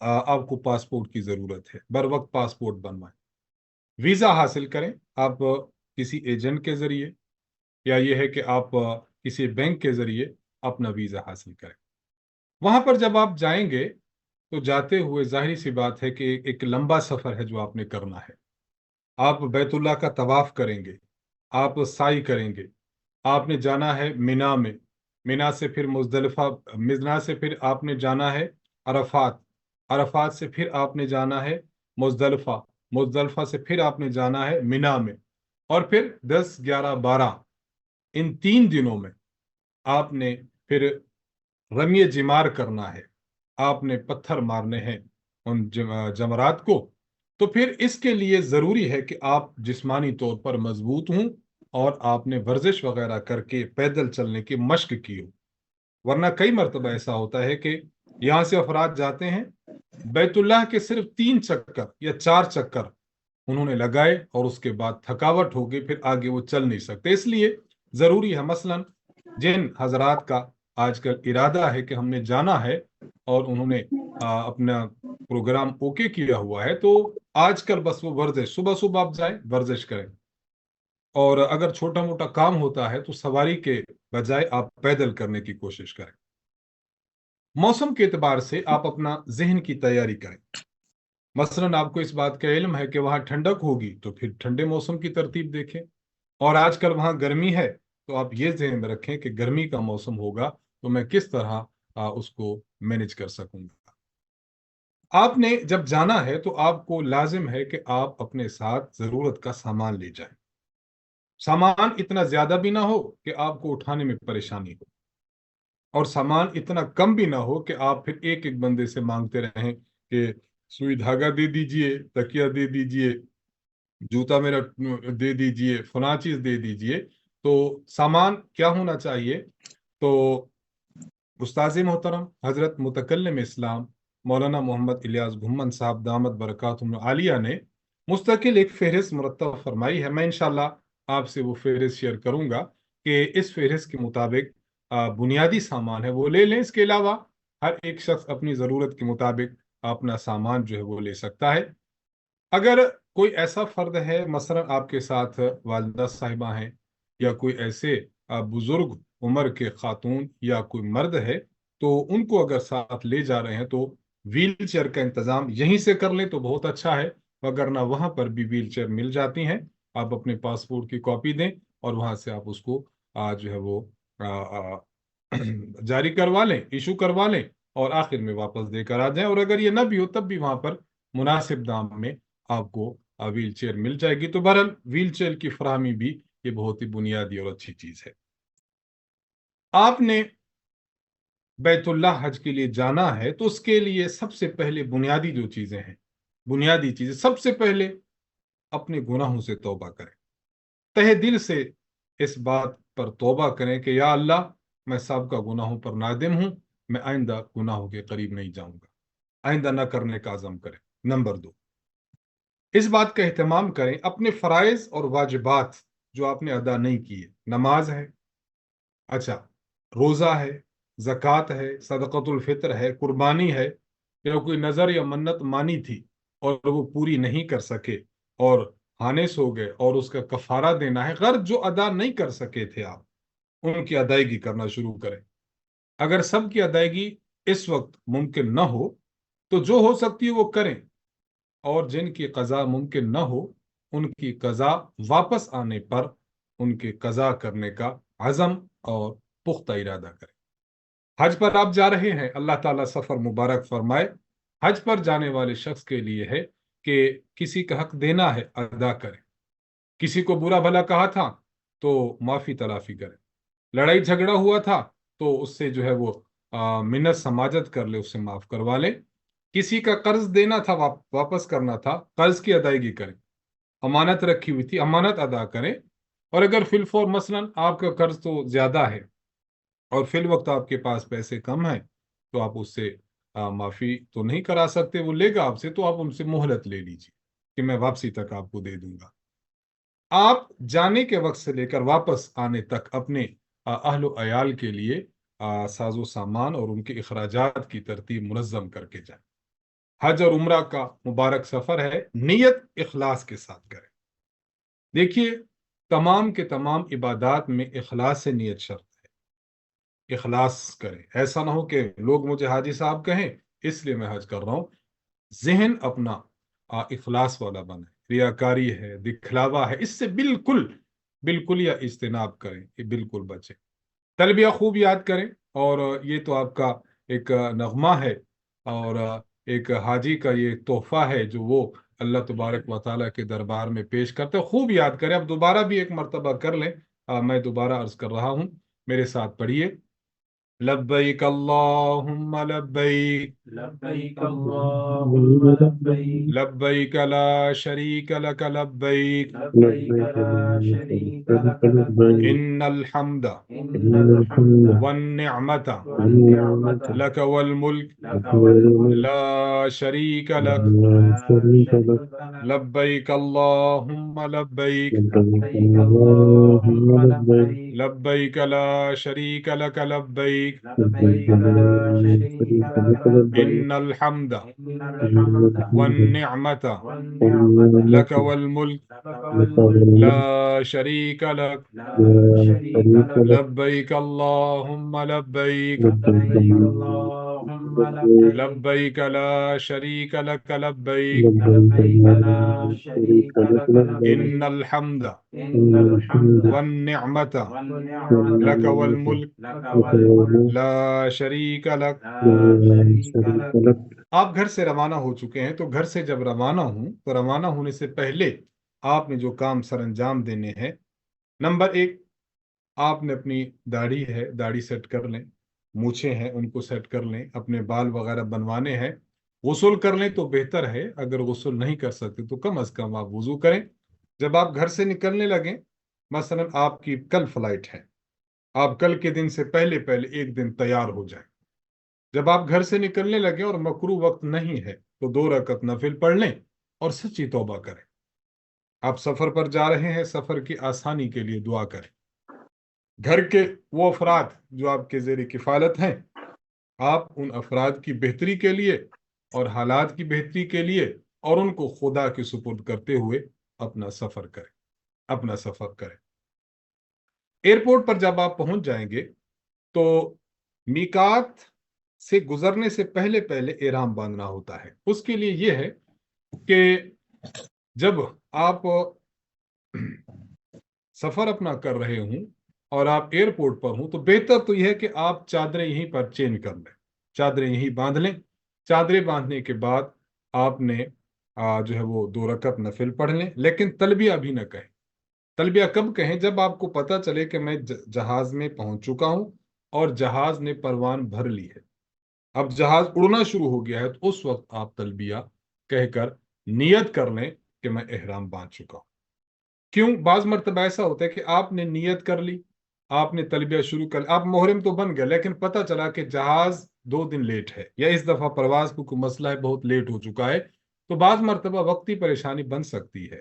आपको पासपोर्ट की जरूरत है। बर वक्त पासपोर्ट बनवाएं। वीजा हासिल करें, आप किसी एजेंट के जरिए, या ये है कि आप किसी बैंक के जरिए अपना वीजा हासिल करें। वहां पर जब आप जाएंगे तो जाते हुए जाहिर सी बात है कि एक लंबा सफर है जो आपने करना है। आप बैतुल्लाह का तवाफ करेंगे, आप साई करेंगे, आपने जाना है मिना में, मिना से फिर मुजदलिफा, मिना से फिर आपने जाना है अरफात, अरफात से फिर आपने जाना है मुजदलिफा, मुजदलिफा से फिर आपने जाना है मिना में, और फिर 10, 11, 12 इन 3 दिनों में आपने फिर रमिय जिमार करना है, आपने पत्थर मारने हैं उन जमरात को। तो फिर इसके लिए जरूरी है कि आप जिस्मानी तौर पर मजबूत हों और आपने वर्जिश वगैरह करके पैदल चलने की मश्क की हो। वरना कई मरतबा ऐसा होता है कि यहाँ से अफराद जाते हैं, बैतुल्लाह के सिर्फ 3 चक्कर या 4 चक्कर उन्होंने लगाए और उसके बाद थकावट हो गई, फिर आगे वो चल नहीं सकते। इसलिए जरूरी है, मसलन जिन हजरात का आजकल इरादा है कि हमने जाना है और उन्होंने अपना प्रोग्राम ओके किया हुआ है, तो आजकल बस वो वर्जिश, सुबह सुबह आप जाएं, वर्जिश करें। और अगर छोटा मोटा काम होता है तो सवारी के बजाय आप पैदल करने की कोशिश करें। मौसम के एतबार से आप अपना जहन की तैयारी करें। मसलन आपको इस बात का इल्म है कि वहां ठंडक होगी, तो फिर ठंडे मौसम की तरतीब देखें। और आजकल वहां गर्मी है, तो आप ये जहन में रखें कि गर्मी का मौसम होगा तो मैं किस तरह उसको मैनेज कर सकूंगा। आपने जब जाना है तो आपको लाजिम है कि आप अपने साथ जरूरत का सामान ले जाएं। सामान इतना ज्यादा भी ना हो कि आपको उठाने में परेशानी हो, और सामान इतना कम भी ना हो कि आप फिर एक एक बंदे से मांगते रहें कि सुई धागा दे दीजिए, तकिया दे दीजिए, जूता मेरा दे दीजिए, फला चीज दे दीजिए। तो सामान क्या होना चाहिए? तो उस्ताद मोहतरम हजरत मुतकल्लिम इस्लाम मौलाना मोहम्मद इलियास घुम्मन साहब दामद बरकातुहुम आलिया ने मुस्तकिल एक फहरिस्त मुरतब फरमाई है। मैं इंशाल्लाह आपसे वो फहरिस्त शेयर करूंगा कि इस फहरिस्त के मुताबिक बुनियादी सामान है वो ले लें। इसके अलावा हर एक शख्स अपनी ज़रूरत के मुताबिक अपना सामान जो है वो ले सकता है। अगर कोई ऐसा फर्द है, मसलन आपके साथ वालिदा साहिबा हैं, या कोई ऐसे बुजुर्ग उम्र के खातून या कोई मर्द है, तो उनको अगर साथ ले जा रहे हैं तो व्हील चेयर का इंतजाम यहीं से कर लें तो बहुत अच्छा है। वगरना वहां पर भी व्हील चेयर मिल जाती हैं। आप अपने पासपोर्ट की कॉपी दें और वहां से आप उसको जो है वो आ, आ, जारी करवा लें, इशू करवा लें, और आखिर में वापस देकर आ जाएं। और अगर ये ना भी हो तब भी वहां पर मुनासिब दाम में आपको व्हील चेयर मिल जाएगी। तो बहरहाल व्हील चेयर की फराहमी भी ये बहुत ही बुनियादी और अच्छी चीज है। आपने बैतुल्लाह हज के लिए जाना है तो उसके लिए सबसे पहले बुनियादी जो चीजें हैं, बुनियादी चीजें, सबसे पहले अपने गुनाहों से तौबा करें। तहे दिल से इस बात पर तौबा करें कि या अल्लाह, मैं सबका गुनाहों पर नादिम हूं, मैं आइंदा गुनाहों के करीब नहीं जाऊंगा। आइंदा न करने का आज़म करें। नंबर 2, इस बात का एहतमाम करें अपने फ़राइज़ और वाजिबात जो आपने अदा नहीं किए। नमाज है, अच्छा, रोज़ा है, ज़कात है, सदक़तुल फ़ितर है, कुर्बानी है, या कोई नज़र या मन्नत मानी थी और वो पूरी नहीं कर सके और हानिस हो गए और उसका कफ़ारा देना है। गर्ज जो अदा नहीं कर सके थे आप, उनकी अदायगी करना शुरू करें। अगर सब की अदायगी इस वक्त मुमकिन न हो तो जो हो सकती है वो करें, और जिनकी कज़ा मुमकिन न हो उनकी कज़ा वापस आने पर उनके कज़ा करने का अज़म और पुख्ता इरादा करें। हज पर आप जा रहे हैं, अल्लाह ताला सफ़र मुबारक फरमाए। हज पर जाने वाले शख्स के लिए है कि किसी का हक देना है, अदा करें। किसी को बुरा भला कहा था तो माफ़ी तलाफ़ी करें। लड़ाई झगड़ा हुआ था तो उससे जो है वो मिन्नत समाजत कर ले, उससे माफ़ करवा ले। किसी का कर्ज देना था, वापस करना था, कर्ज की अदायगी करें। अमानत रखी हुई थी, अमानत अदा करें। اور اگر فی الفور مثلاً آپ کا قرض تو زیادہ ہے اور فی الوقت آپ کے پاس پیسے کم ہیں، تو آپ اس سے معافی تو نہیں کرا سکتے، وہ لے گا آپ سے، تو آپ ان سے مہلت لے لیجیے کہ میں واپسی تک آپ کو دے دوں گا۔ آپ جانے کے وقت سے لے کر واپس آنے تک اپنے اہل و عیال کے لیے ساز و سامان اور ان کے اخراجات کی ترتیب منظم کر کے جائیں۔ حج اور عمرہ کا مبارک سفر ہے، نیت اخلاص کے ساتھ کریں۔ دیکھیے، تمام کے تمام عبادات میں اخلاص سے نیت شرط ہے، اخلاص کریں۔ ایسا نہ ہو کہ لوگ مجھے حاجی صاحب کہیں اس لیے میں حج کر رہا ہوں۔ ذہن اپنا اخلاص والا بنائیں، ریاکاری ہے، دکھلاوا ہے، اس سے بالکل بالکل یا اجتناب کریں، یہ بالکل بچیں۔ تلبیہ خوب یاد کریں، اور یہ تو آپ کا ایک نغمہ ہے، اور ایک حاجی کا یہ تحفہ ہے جو وہ اللہ تبارک و تعالیٰ کے دربار میں پیش کرتے ہیں۔ خوب یاد کریں۔ اب دوبارہ بھی ایک مرتبہ کر لیں، میں دوبارہ عرض کر رہا ہوں، میرے ساتھ پڑھیے۔ لبیک اللہم لبیک، لبیک اللہم لبیک، لبیک لا شریک لک لبیک، لبیک لا شریک لک لبیک، ان الحمد ان الحمد والنعمت والنعمت لک والملک لک والملک لا شریک لک، لا شریک لک، لبیک اللہم لبیک، لبیک اللہم لبیک، لبیک لا شریک لک لبیک، لبیک لا شریک لک لبیک، ان الحمد ان الحمد والنعمت والنعمت لک والملک لک والملک لا شریک لک، لا شریک لک، لبیک اللہم لبیک، لبیک اللہم لبیک، لبیک لا شریک لک لبیک، لبیک لا شریک لک لبیک، ان الحمد ان الحمد والنعمت والنعمت لک والملک لک والملک لا شریک لک۔ لا شریک لک۔ آپ گھر سے روانہ ہو چکے ہیں، تو گھر سے جب روانہ ہوں تو روانہ ہونے سے پہلے آپ نے جو کام سر انجام دینے ہیں، نمبر ایک، آپ نے اپنی داڑھی ہے، داڑھی سیٹ کر لیں، مونچھیں ہیں ان کو سیٹ کر لیں، اپنے بال وغیرہ بنوانے ہیں، غسل کر لیں تو بہتر ہے، اگر غسل نہیں کر سکتے تو کم از کم آپ وضو کریں۔ جب آپ گھر سے نکلنے لگیں، مثلا آپ کی کل فلائٹ ہے، آپ کل کے دن سے پہلے پہلے ایک دن تیار ہو جائیں۔ جب آپ گھر سے نکلنے لگیں اور مکروہ وقت نہیں ہے تو 2 رکعت نفل پڑھ لیں اور سچی توبہ کریں۔ آپ سفر پر جا رہے ہیں، سفر کی آسانی کے لیے دعا کریں۔ گھر کے وہ افراد جو آپ کے زیر کفالت ہیں، آپ ان افراد کی بہتری کے لیے اور حالات کی بہتری کے لیے اور ان کو خدا کے سپرد کرتے ہوئے اپنا سفر کریں۔ ایئرپورٹ پر جب آپ پہنچ جائیں گے تو میقات سے گزرنے سے پہلے پہلے احرام باندھنا ہوتا ہے۔ اس کے لیے یہ ہے کہ جب آپ سفر اپنا کر رہے ہوں اور آپ ایئرپورٹ پر ہوں، تو بہتر تو یہ ہے کہ آپ چادریں یہیں پر چینج کر لیں، چادریں یہیں باندھ لیں۔ چادریں باندھنے کے بعد آپ نے جو ہے وہ 2 رکعت نفل پڑھ لیں، لیکن تلبیہ بھی نہ کہیں۔ تلبیہ کب کہیں؟ جب آپ کو پتہ چلے کہ میں جہاز میں پہنچ چکا ہوں اور جہاز نے پروان بھر لی ہے، اب جہاز اڑنا شروع ہو گیا ہے، تو اس وقت آپ تلبیہ کہہ کر نیت کر لیں کہ میں احرام باندھ چکا ہوں۔ کیوں؟ بعض مرتبہ ایسا ہوتا ہے کہ آپ نے نیت کر لی، آپ نے تلبیہ شروع کر لی، آپ محرم تو بن گئے، لیکن پتہ چلا کہ جہاز 2 دن لیٹ ہے، یا اس دفعہ پرواز کو کوئی مسئلہ ہے، بہت لیٹ ہو چکا ہے، تو بعض مرتبہ وقتی پریشانی بن سکتی ہے۔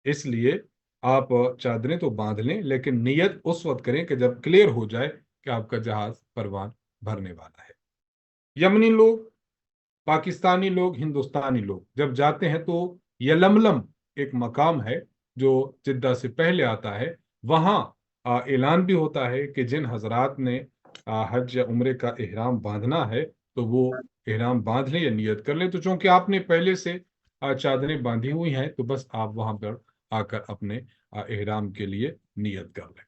اس لیے آپ چادریں تو باندھ لیں، لیکن نیت اس وقت کریں کہ جب کلیئر ہو جائے کہ آپ کا جہاز پروان بھرنے والا ہے۔ یمنی لوگ، پاکستانی لوگ، ہندوستانی لوگ جب جاتے ہیں تو یلملم ایک مقام ہے جو جدہ سے پہلے آتا ہے، وہاں اعلان بھی ہوتا ہے کہ جن حضرات نے حج یا عمرے کا احرام باندھنا ہے تو وہ احرام باندھ لیں یا نیت کر لیں۔ تو چونکہ آپ نے پہلے سے چادریں باندھی ہوئی ہیں، تو بس آپ وہاں پر آ کر اپنے احرام کے لیے نیت کر لیں۔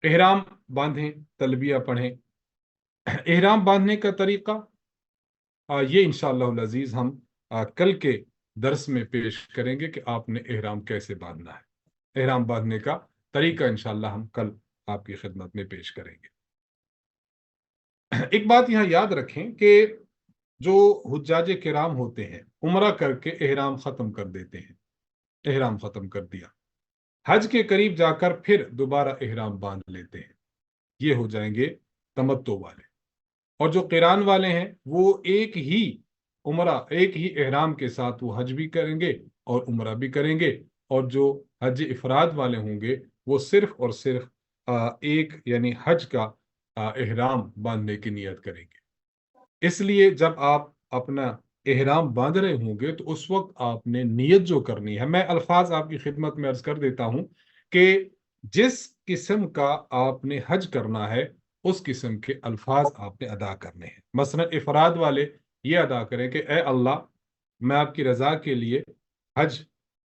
احرام باندھیں، تلبیہ پڑھیں۔ احرام باندھنے کا طریقہ یہ انشاءاللہ العزیز ہم کل کے درس میں پیش کریں گے کہ آپ نے احرام کیسے باندھنا ہے۔ احرام باندھنے کا طریقہ انشاءاللہ ہم کل آپ کی خدمت میں پیش کریں گے۔ ایک بات یہاں یاد رکھیں کہ جو حجاج کرام ہوتے ہیں، عمرہ کر کے احرام ختم کر دیتے ہیں، احرام ختم کر دیا، हज के करीब जाकर फिर दोबारा इहराम बांध लेते हैं, ये हो जाएंगे तमत्तो वाले। और जो क़िरान वाले हैं वो एक ही इहराम के साथ वो हज भी करेंगे और उम्रा भी करेंगे। और जो हज इफराद वाले होंगे वो सिर्फ और सिर्फ एक यानी हज का इहराम बांधने की नियत करेंगे। इसलिए जब आप अपना इहराम बांध रहे होंगे तो उस वक्त आपने नियत जो करनी है, मैं अल्फाज आपकी खिदमत में अर्ज कर देता हूं कि जिस किस्म का आपने हज करना है उस किस्म के अल्फाज आपने अदा करने हैं। मसलन इफराद वाले ये अदा करें कि ए अल्लाह, मैं आपकी रजा के लिए हज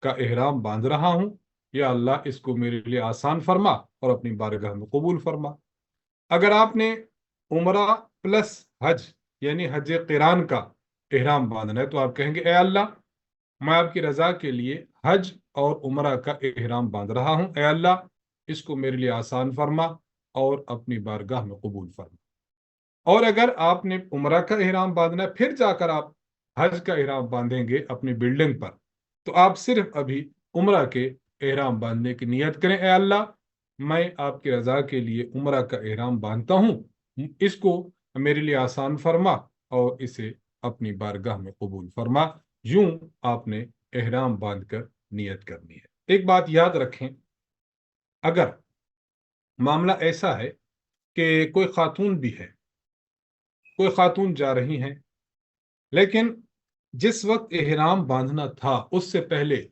का इहराम बांध रहा हूं, या अल्लाह इसको मेरे लिए आसान फरमा और अपनी बारगाह में कबूल फरमा। अगर आपने उमरा प्लस हज यानी हज क़िरान का इहराम बांधना है तो आप कहेंगे ए अल्लाह, मैं आपकी रजा के लिए हज और उमरा का इहराम बांध रहा हूं, ए अल्लाह इसको मेरे लिए आसान फरमा और अपनी बारगाह में कबूल फरमा। और अगर आपने उमरा का इहराम बांधना है फिर जाकर आप हज का इहराम बांधेंगे अपनी बिल्डिंग पर, तो आप सिर्फ अभी उमरा के इहराम बांधने की नियत करें, ए अल्लाह मैं आपकी रजा के लिए उमरा का इहराम बांधता हूँ, इसको मेरे लिए आसान फरमा और इसे अपनी बारगाह में कबूल फरमा। यूं आपने इहराम बांधकर नियत करनी है। एक बात याद रखें, अगर मामला ऐसा है कि कोई खातून भी है, कोई खातून जा रही हैं, लेकिन जिस वक्त इहराम बांधना था उससे पहले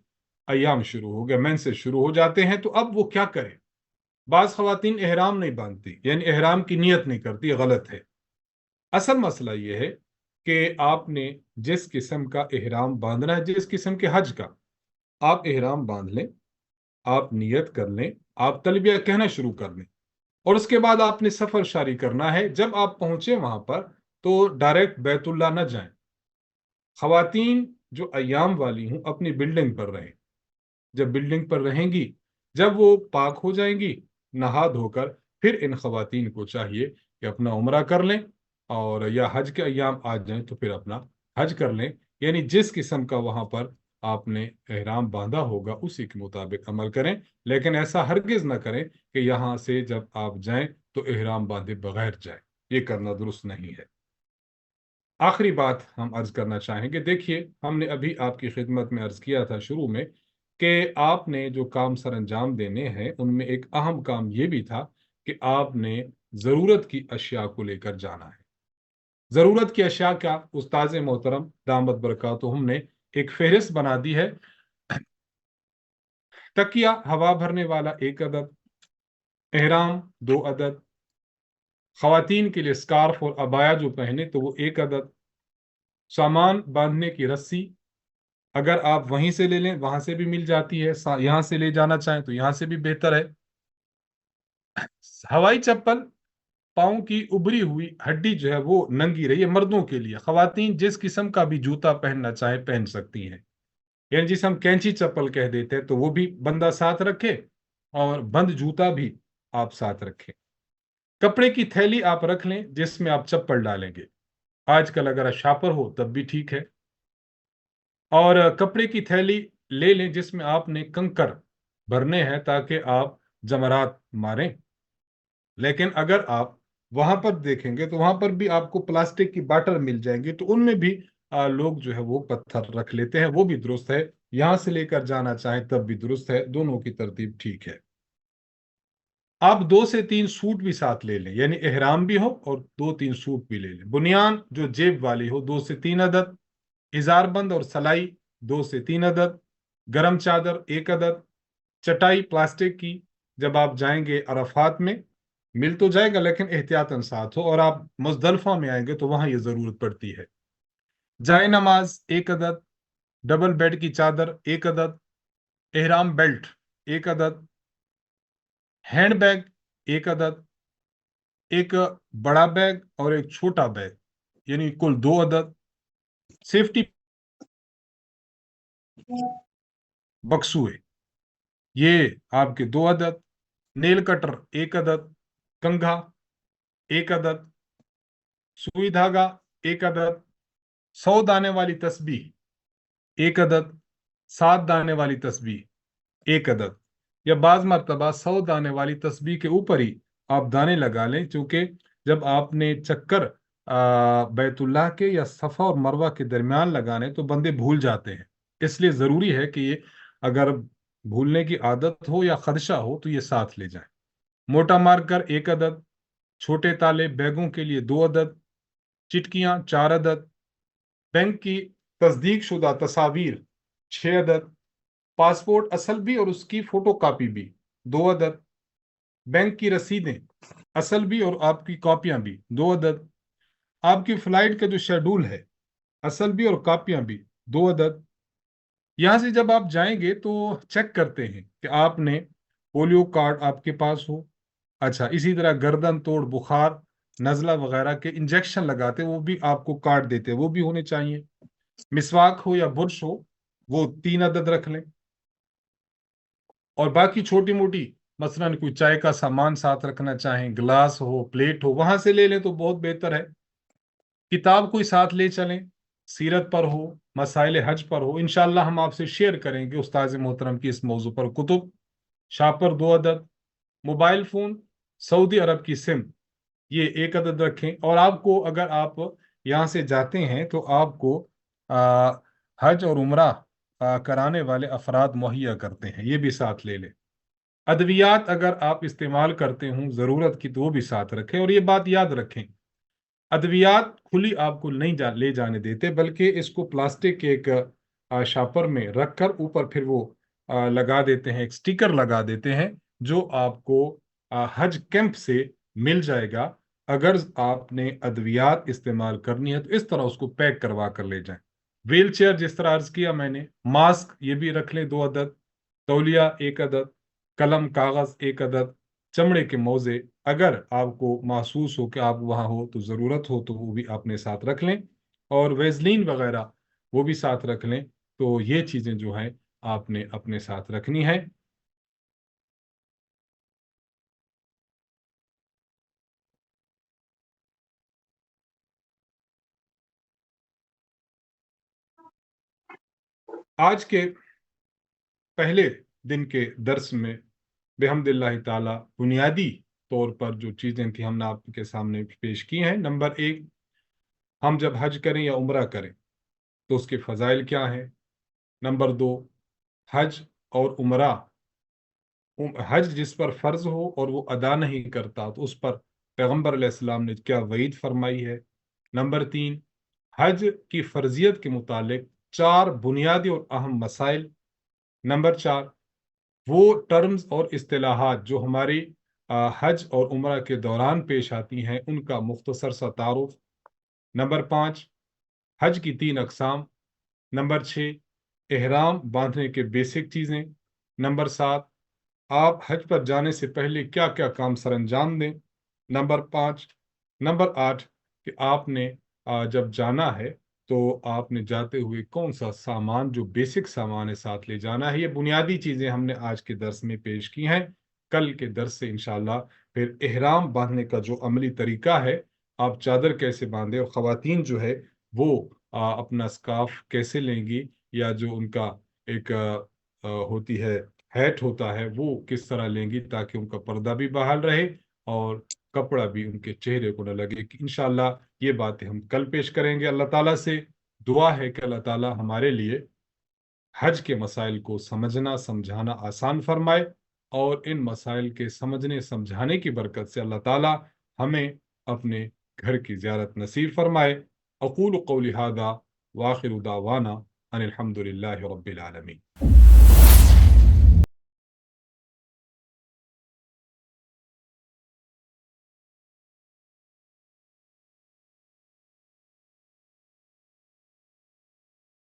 अय्याम शुरू हो गए, मेंसेस शुरू हो जाते हैं, तो अब वो क्या करें? बाज खवातीन इहराम नहीं बांधती यानी इहराम की नियत नहीं करती, गलत है। असल मसला यह है कि आपने जिस किस्म का इहराम बांधना है, जिस किस्म के हज का, आप इहराम बांध लें, आप नियत कर लें, आप तलबिया कहना शुरू कर लें, और उसके बाद आपने सफर शारी करना है। जब आप पहुंचे वहां पर तो डायरेक्ट बैतुल्ला न जाएं। खवातीन जो अय्याम वाली हूं अपनी बिल्डिंग पर रहें। जब बिल्डिंग पर रहेंगी, जब वो पाक हो जाएंगी नहा धोकर, फिर इन खवातीन को चाहिए कि अपना उम्रा कर लें, और या हज के अय्याम आ जाएं तो फिर अपना हज कर लें। यानी जिस किस्म का वहां पर आपने एहराम बांधा होगा उसी के मुताबिक अमल करें, लेकिन ऐसा हरगिज ना करें कि यहां से जब आप जाएं तो एहराम बांधे बगैर जाएं। ये करना दुरुस्त नहीं है। आखिरी बात हम अर्ज करना चाहेंगे, देखिए हमने अभी आपकी खिदमत में अर्ज किया था शुरू में कि आपने जो काम सर अंजाम देने हैं उनमें एक अहम काम ये भी था कि आपने ज़रूरत की अशिया को लेकर जाना है। ज़रूरत की अशिया क्या? उस्ताद मोहतरम दामद बरकातुहू हमने एक फहरिस्त बना दी है। तकिया हवा भरने वाला 1 अदद, एहराम 2 अदद, खवातीन के लिए स्कार्फ और अबाया जो पहने तो वो 1 अदद, सामान बांधने की रस्सी, अगर आप वहीं से ले लें वहां से भी मिल जाती है, यहां से ले जाना चाहें तो यहां से भी बेहतर है। हवाई चप्पल, पाँव की उभरी हुई हड्डी जो है वो नंगी रही है मर्दों के लिए। खवातीन जिस किस्म का भी जूता पहनना चाहे पहन सकती हैं, यानी जिसे हम कैंची चप्पल कह देते हैं, तो वो भी बंदा साथ रखे और बंद जूता भी आप साथ रखें। कपड़े की थैली आप रख लें जिसमें आप चप्पल डालेंगे। आजकल अगर शापर हो तब भी ठीक है। और कपड़े की थैली ले लें जिसमें आपने कंकर भरने हैं ताकि आप जमरात मारें। लेकिन अगर आप वहां पर देखेंगे तो वहां पर भी आपको प्लास्टिक की बाटल मिल जाएंगी, तो उनमें भी लोग जो है वो पत्थर रख लेते हैं, वो भी दुरुस्त है। यहां से लेकर जाना चाहें तब भी दुरुस्त है, दोनों की तरतीब ठीक है। आप 2 से 3 सूट भी साथ ले लें, यानी एहराम भी हो और 2-3 सूट भी ले लें। बुनियान जो जेब वाली हो 2 से 3 अदद, इजारबंद और सलाई 2 से 3 अदद, गरम चादर 1 अदद, चटाई प्लास्टिक की, जब आप जाएंगे अरफात में मिल तो जाएगा लेकिन एहतियातन साथ हो, और आप मुजदलफा में आएंगे तो वहां ये जरूरत पड़ती है। जाए नमाज 1 अदद, डबल बेड की चादर 1 अदद, एहराम बेल्ट 1 अदद, हैंड बैग 1 अदद, एक बड़ा बैग और एक छोटा बैग यानी कुल 2 अदद, सेफ्टी बक्सुए ये आपके 2 अदद, नेल कटर 1 अदद, कंघा 1 अदद, सुई धागा 1 अदद, 100 दाने वाली तस्बीह 1 अदद, 7 दाने वाली तस्बीह 1 अदद। या बाज मरतबा 100 दाने वाली तस्बीह के ऊपर ही आप दाने लगा लें, क्योंकि जब आपने चक्कर बैतुल्लाह के या सफ़ा और मरवा के दरमियान लगाने तो बंदे भूल जाते हैं। इसलिए ज़रूरी है कि ये अगर भूलने की आदत हो या खदशा हो तो ये साथ ले जाएं। मोटा मार्कर 1 अदद, छोटे ताले बैगों के लिए 2 अदद, चिटकियां 4 अदद, बैंक की तस्दीक शुदा तस्वीर 6 अदद, पासपोर्ट असल भी और उसकी फोटो कापी भी 2 अदद, बैंक की रसीदें असल भी और आपकी कॉपियां भी 2 अदद, आपकी फ्लाइट का जो शेड्यूल है असल भी और कॉपियां भी 2 अदद। यहां से जब आप जाएंगे तो चेक करते हैं कि आपने पोलियो कार्ड आपके पास हो। अच्छा, इसी तरह गर्दन तोड़ बुखार नज़ला वगैरह के इंजेक्शन लगाते वो भी आपको कार्ड देते वो भी होने चाहिए। मिसवाक हो या बुरश हो वो 3 अदद रख लें। और बाकी छोटी मोटी मसलन कोई चाय का सामान साथ रखना चाहें, गिलास हो प्लेट हो वहां से ले लें तो बहुत बेहतर है। किताब कोई साथ ले चलें, सीरत पर हो, मसाइल हज पर हो। इंशाअल्लाह हम आपसे शेयर करेंगे उस्ताद मोहतरम की इस मौजू पर कुतुब। शापर 2 अदद, मोबाइल फोन सऊदी अरब की सिम ये 1 अदद रखें। और आपको अगर आप यहाँ से जाते हैं तो आपको आ, हज और उम्रा कराने वाले अफराद मुहैया करते हैं, ये भी साथ ले लें। अद्वियात अगर आप इस्तेमाल करते हों ज़रूरत की तो वो भी साथ रखें। और ये बात याद रखें, अद्वियात खुली आपको नहीं ले जाने देते, बल्कि इसको प्लास्टिक के एक शापर में रखकर ऊपर फिर वो लगा देते हैं, एक स्टिकर लगा देते हैं जो आपको हज कैंप से मिल जाएगा। अगर आपने अद्वियात इस्तेमाल करनी है तो इस तरह उसको पैक करवा कर ले जाएं। व्हील चेयर जिस तरह अर्ज किया मैंने, मास्क ये भी रख लें 2 अदद, तौलिया 1 अदद, कलम कागज 1 अदद, चमड़े के मोजे अगर आपको महसूस हो कि आप वहाँ हो तो ज़रूरत हो तो वो भी अपने साथ रख लें। और वेजलीन वगैरह वो भी साथ रख लें। तो ये चीज़ें जो हैं आपने अपने साथ रखनी है। आज के पहले दिन के दर्स में बेहम्दिल्लाह ताला बुनियादी तौर पर जो चीज़ें थी हमने आपके सामने पेश की हैं। नंबर 1, हम जब हज करें या उम्रा करें तो उसके फ़ज़ाइल क्या हैं। नंबर 2, हज और उम्रा, हज जिस पर फ़र्ज हो और वो अदा नहीं करता तो उस पर पैगम्बर अलैहिस्सलाम ने क्या वईद फरमाई है। नंबर 3, हज की फ़र्जियत के मुतालिक 4 बुनियादी और अहम मसाइल। नंबर 4, वो टर्म्स और इस्तिलाहात जो हमारी हज और उम्रा के दौरान पेश आती हैं उनका मुख्तसर सा तारुफ। नंबर 5, हज की 3 अक़साम। नंबर 6, एहराम बांधने के बेसिक चीज़ें। नंबर 7, आप हज पर जाने से पहले क्या क्या काम सरअंजाम दें। नंबर 8 कि आपने जब जाना है तो आपने जाते हुए कौन सा सामान जो बेसिक सामान है साथ ले जाना है। ये बुनियादी चीज़ें हमने आज के दर्स में पेश की हैं। कल के दर्स से इंशाल्लाह फिर एहराम बांधने का जो अमली तरीका है, आप चादर कैसे बांधे और ख़वातीन जो है वो अपना स्कार्फ कैसे लेंगी, या जो उनका एक होती है हैट होता है वो किस तरह लेंगी ताकि उनका पर्दा भी बहाल रहे और कपड़ा भी उनके चेहरे को न लगे। कि इंशाल्लाह ये बातें हम कल पेश करेंगे। अल्लाह ताला से दुआ है कि अल्लाह ताला हमारे लिए हज के मसाइल को समझना समझाना आसान फरमाए और इन मसाइल के समझने समझाने की बरकत से अल्लाह ताला हमें अपने घर की ज़ियारत नसीब फरमाए। अक़ूलु क़ौली हादा व आखिरु दावाना अनिल हम्दुलिल्लाहि रब्बिल आलमीन।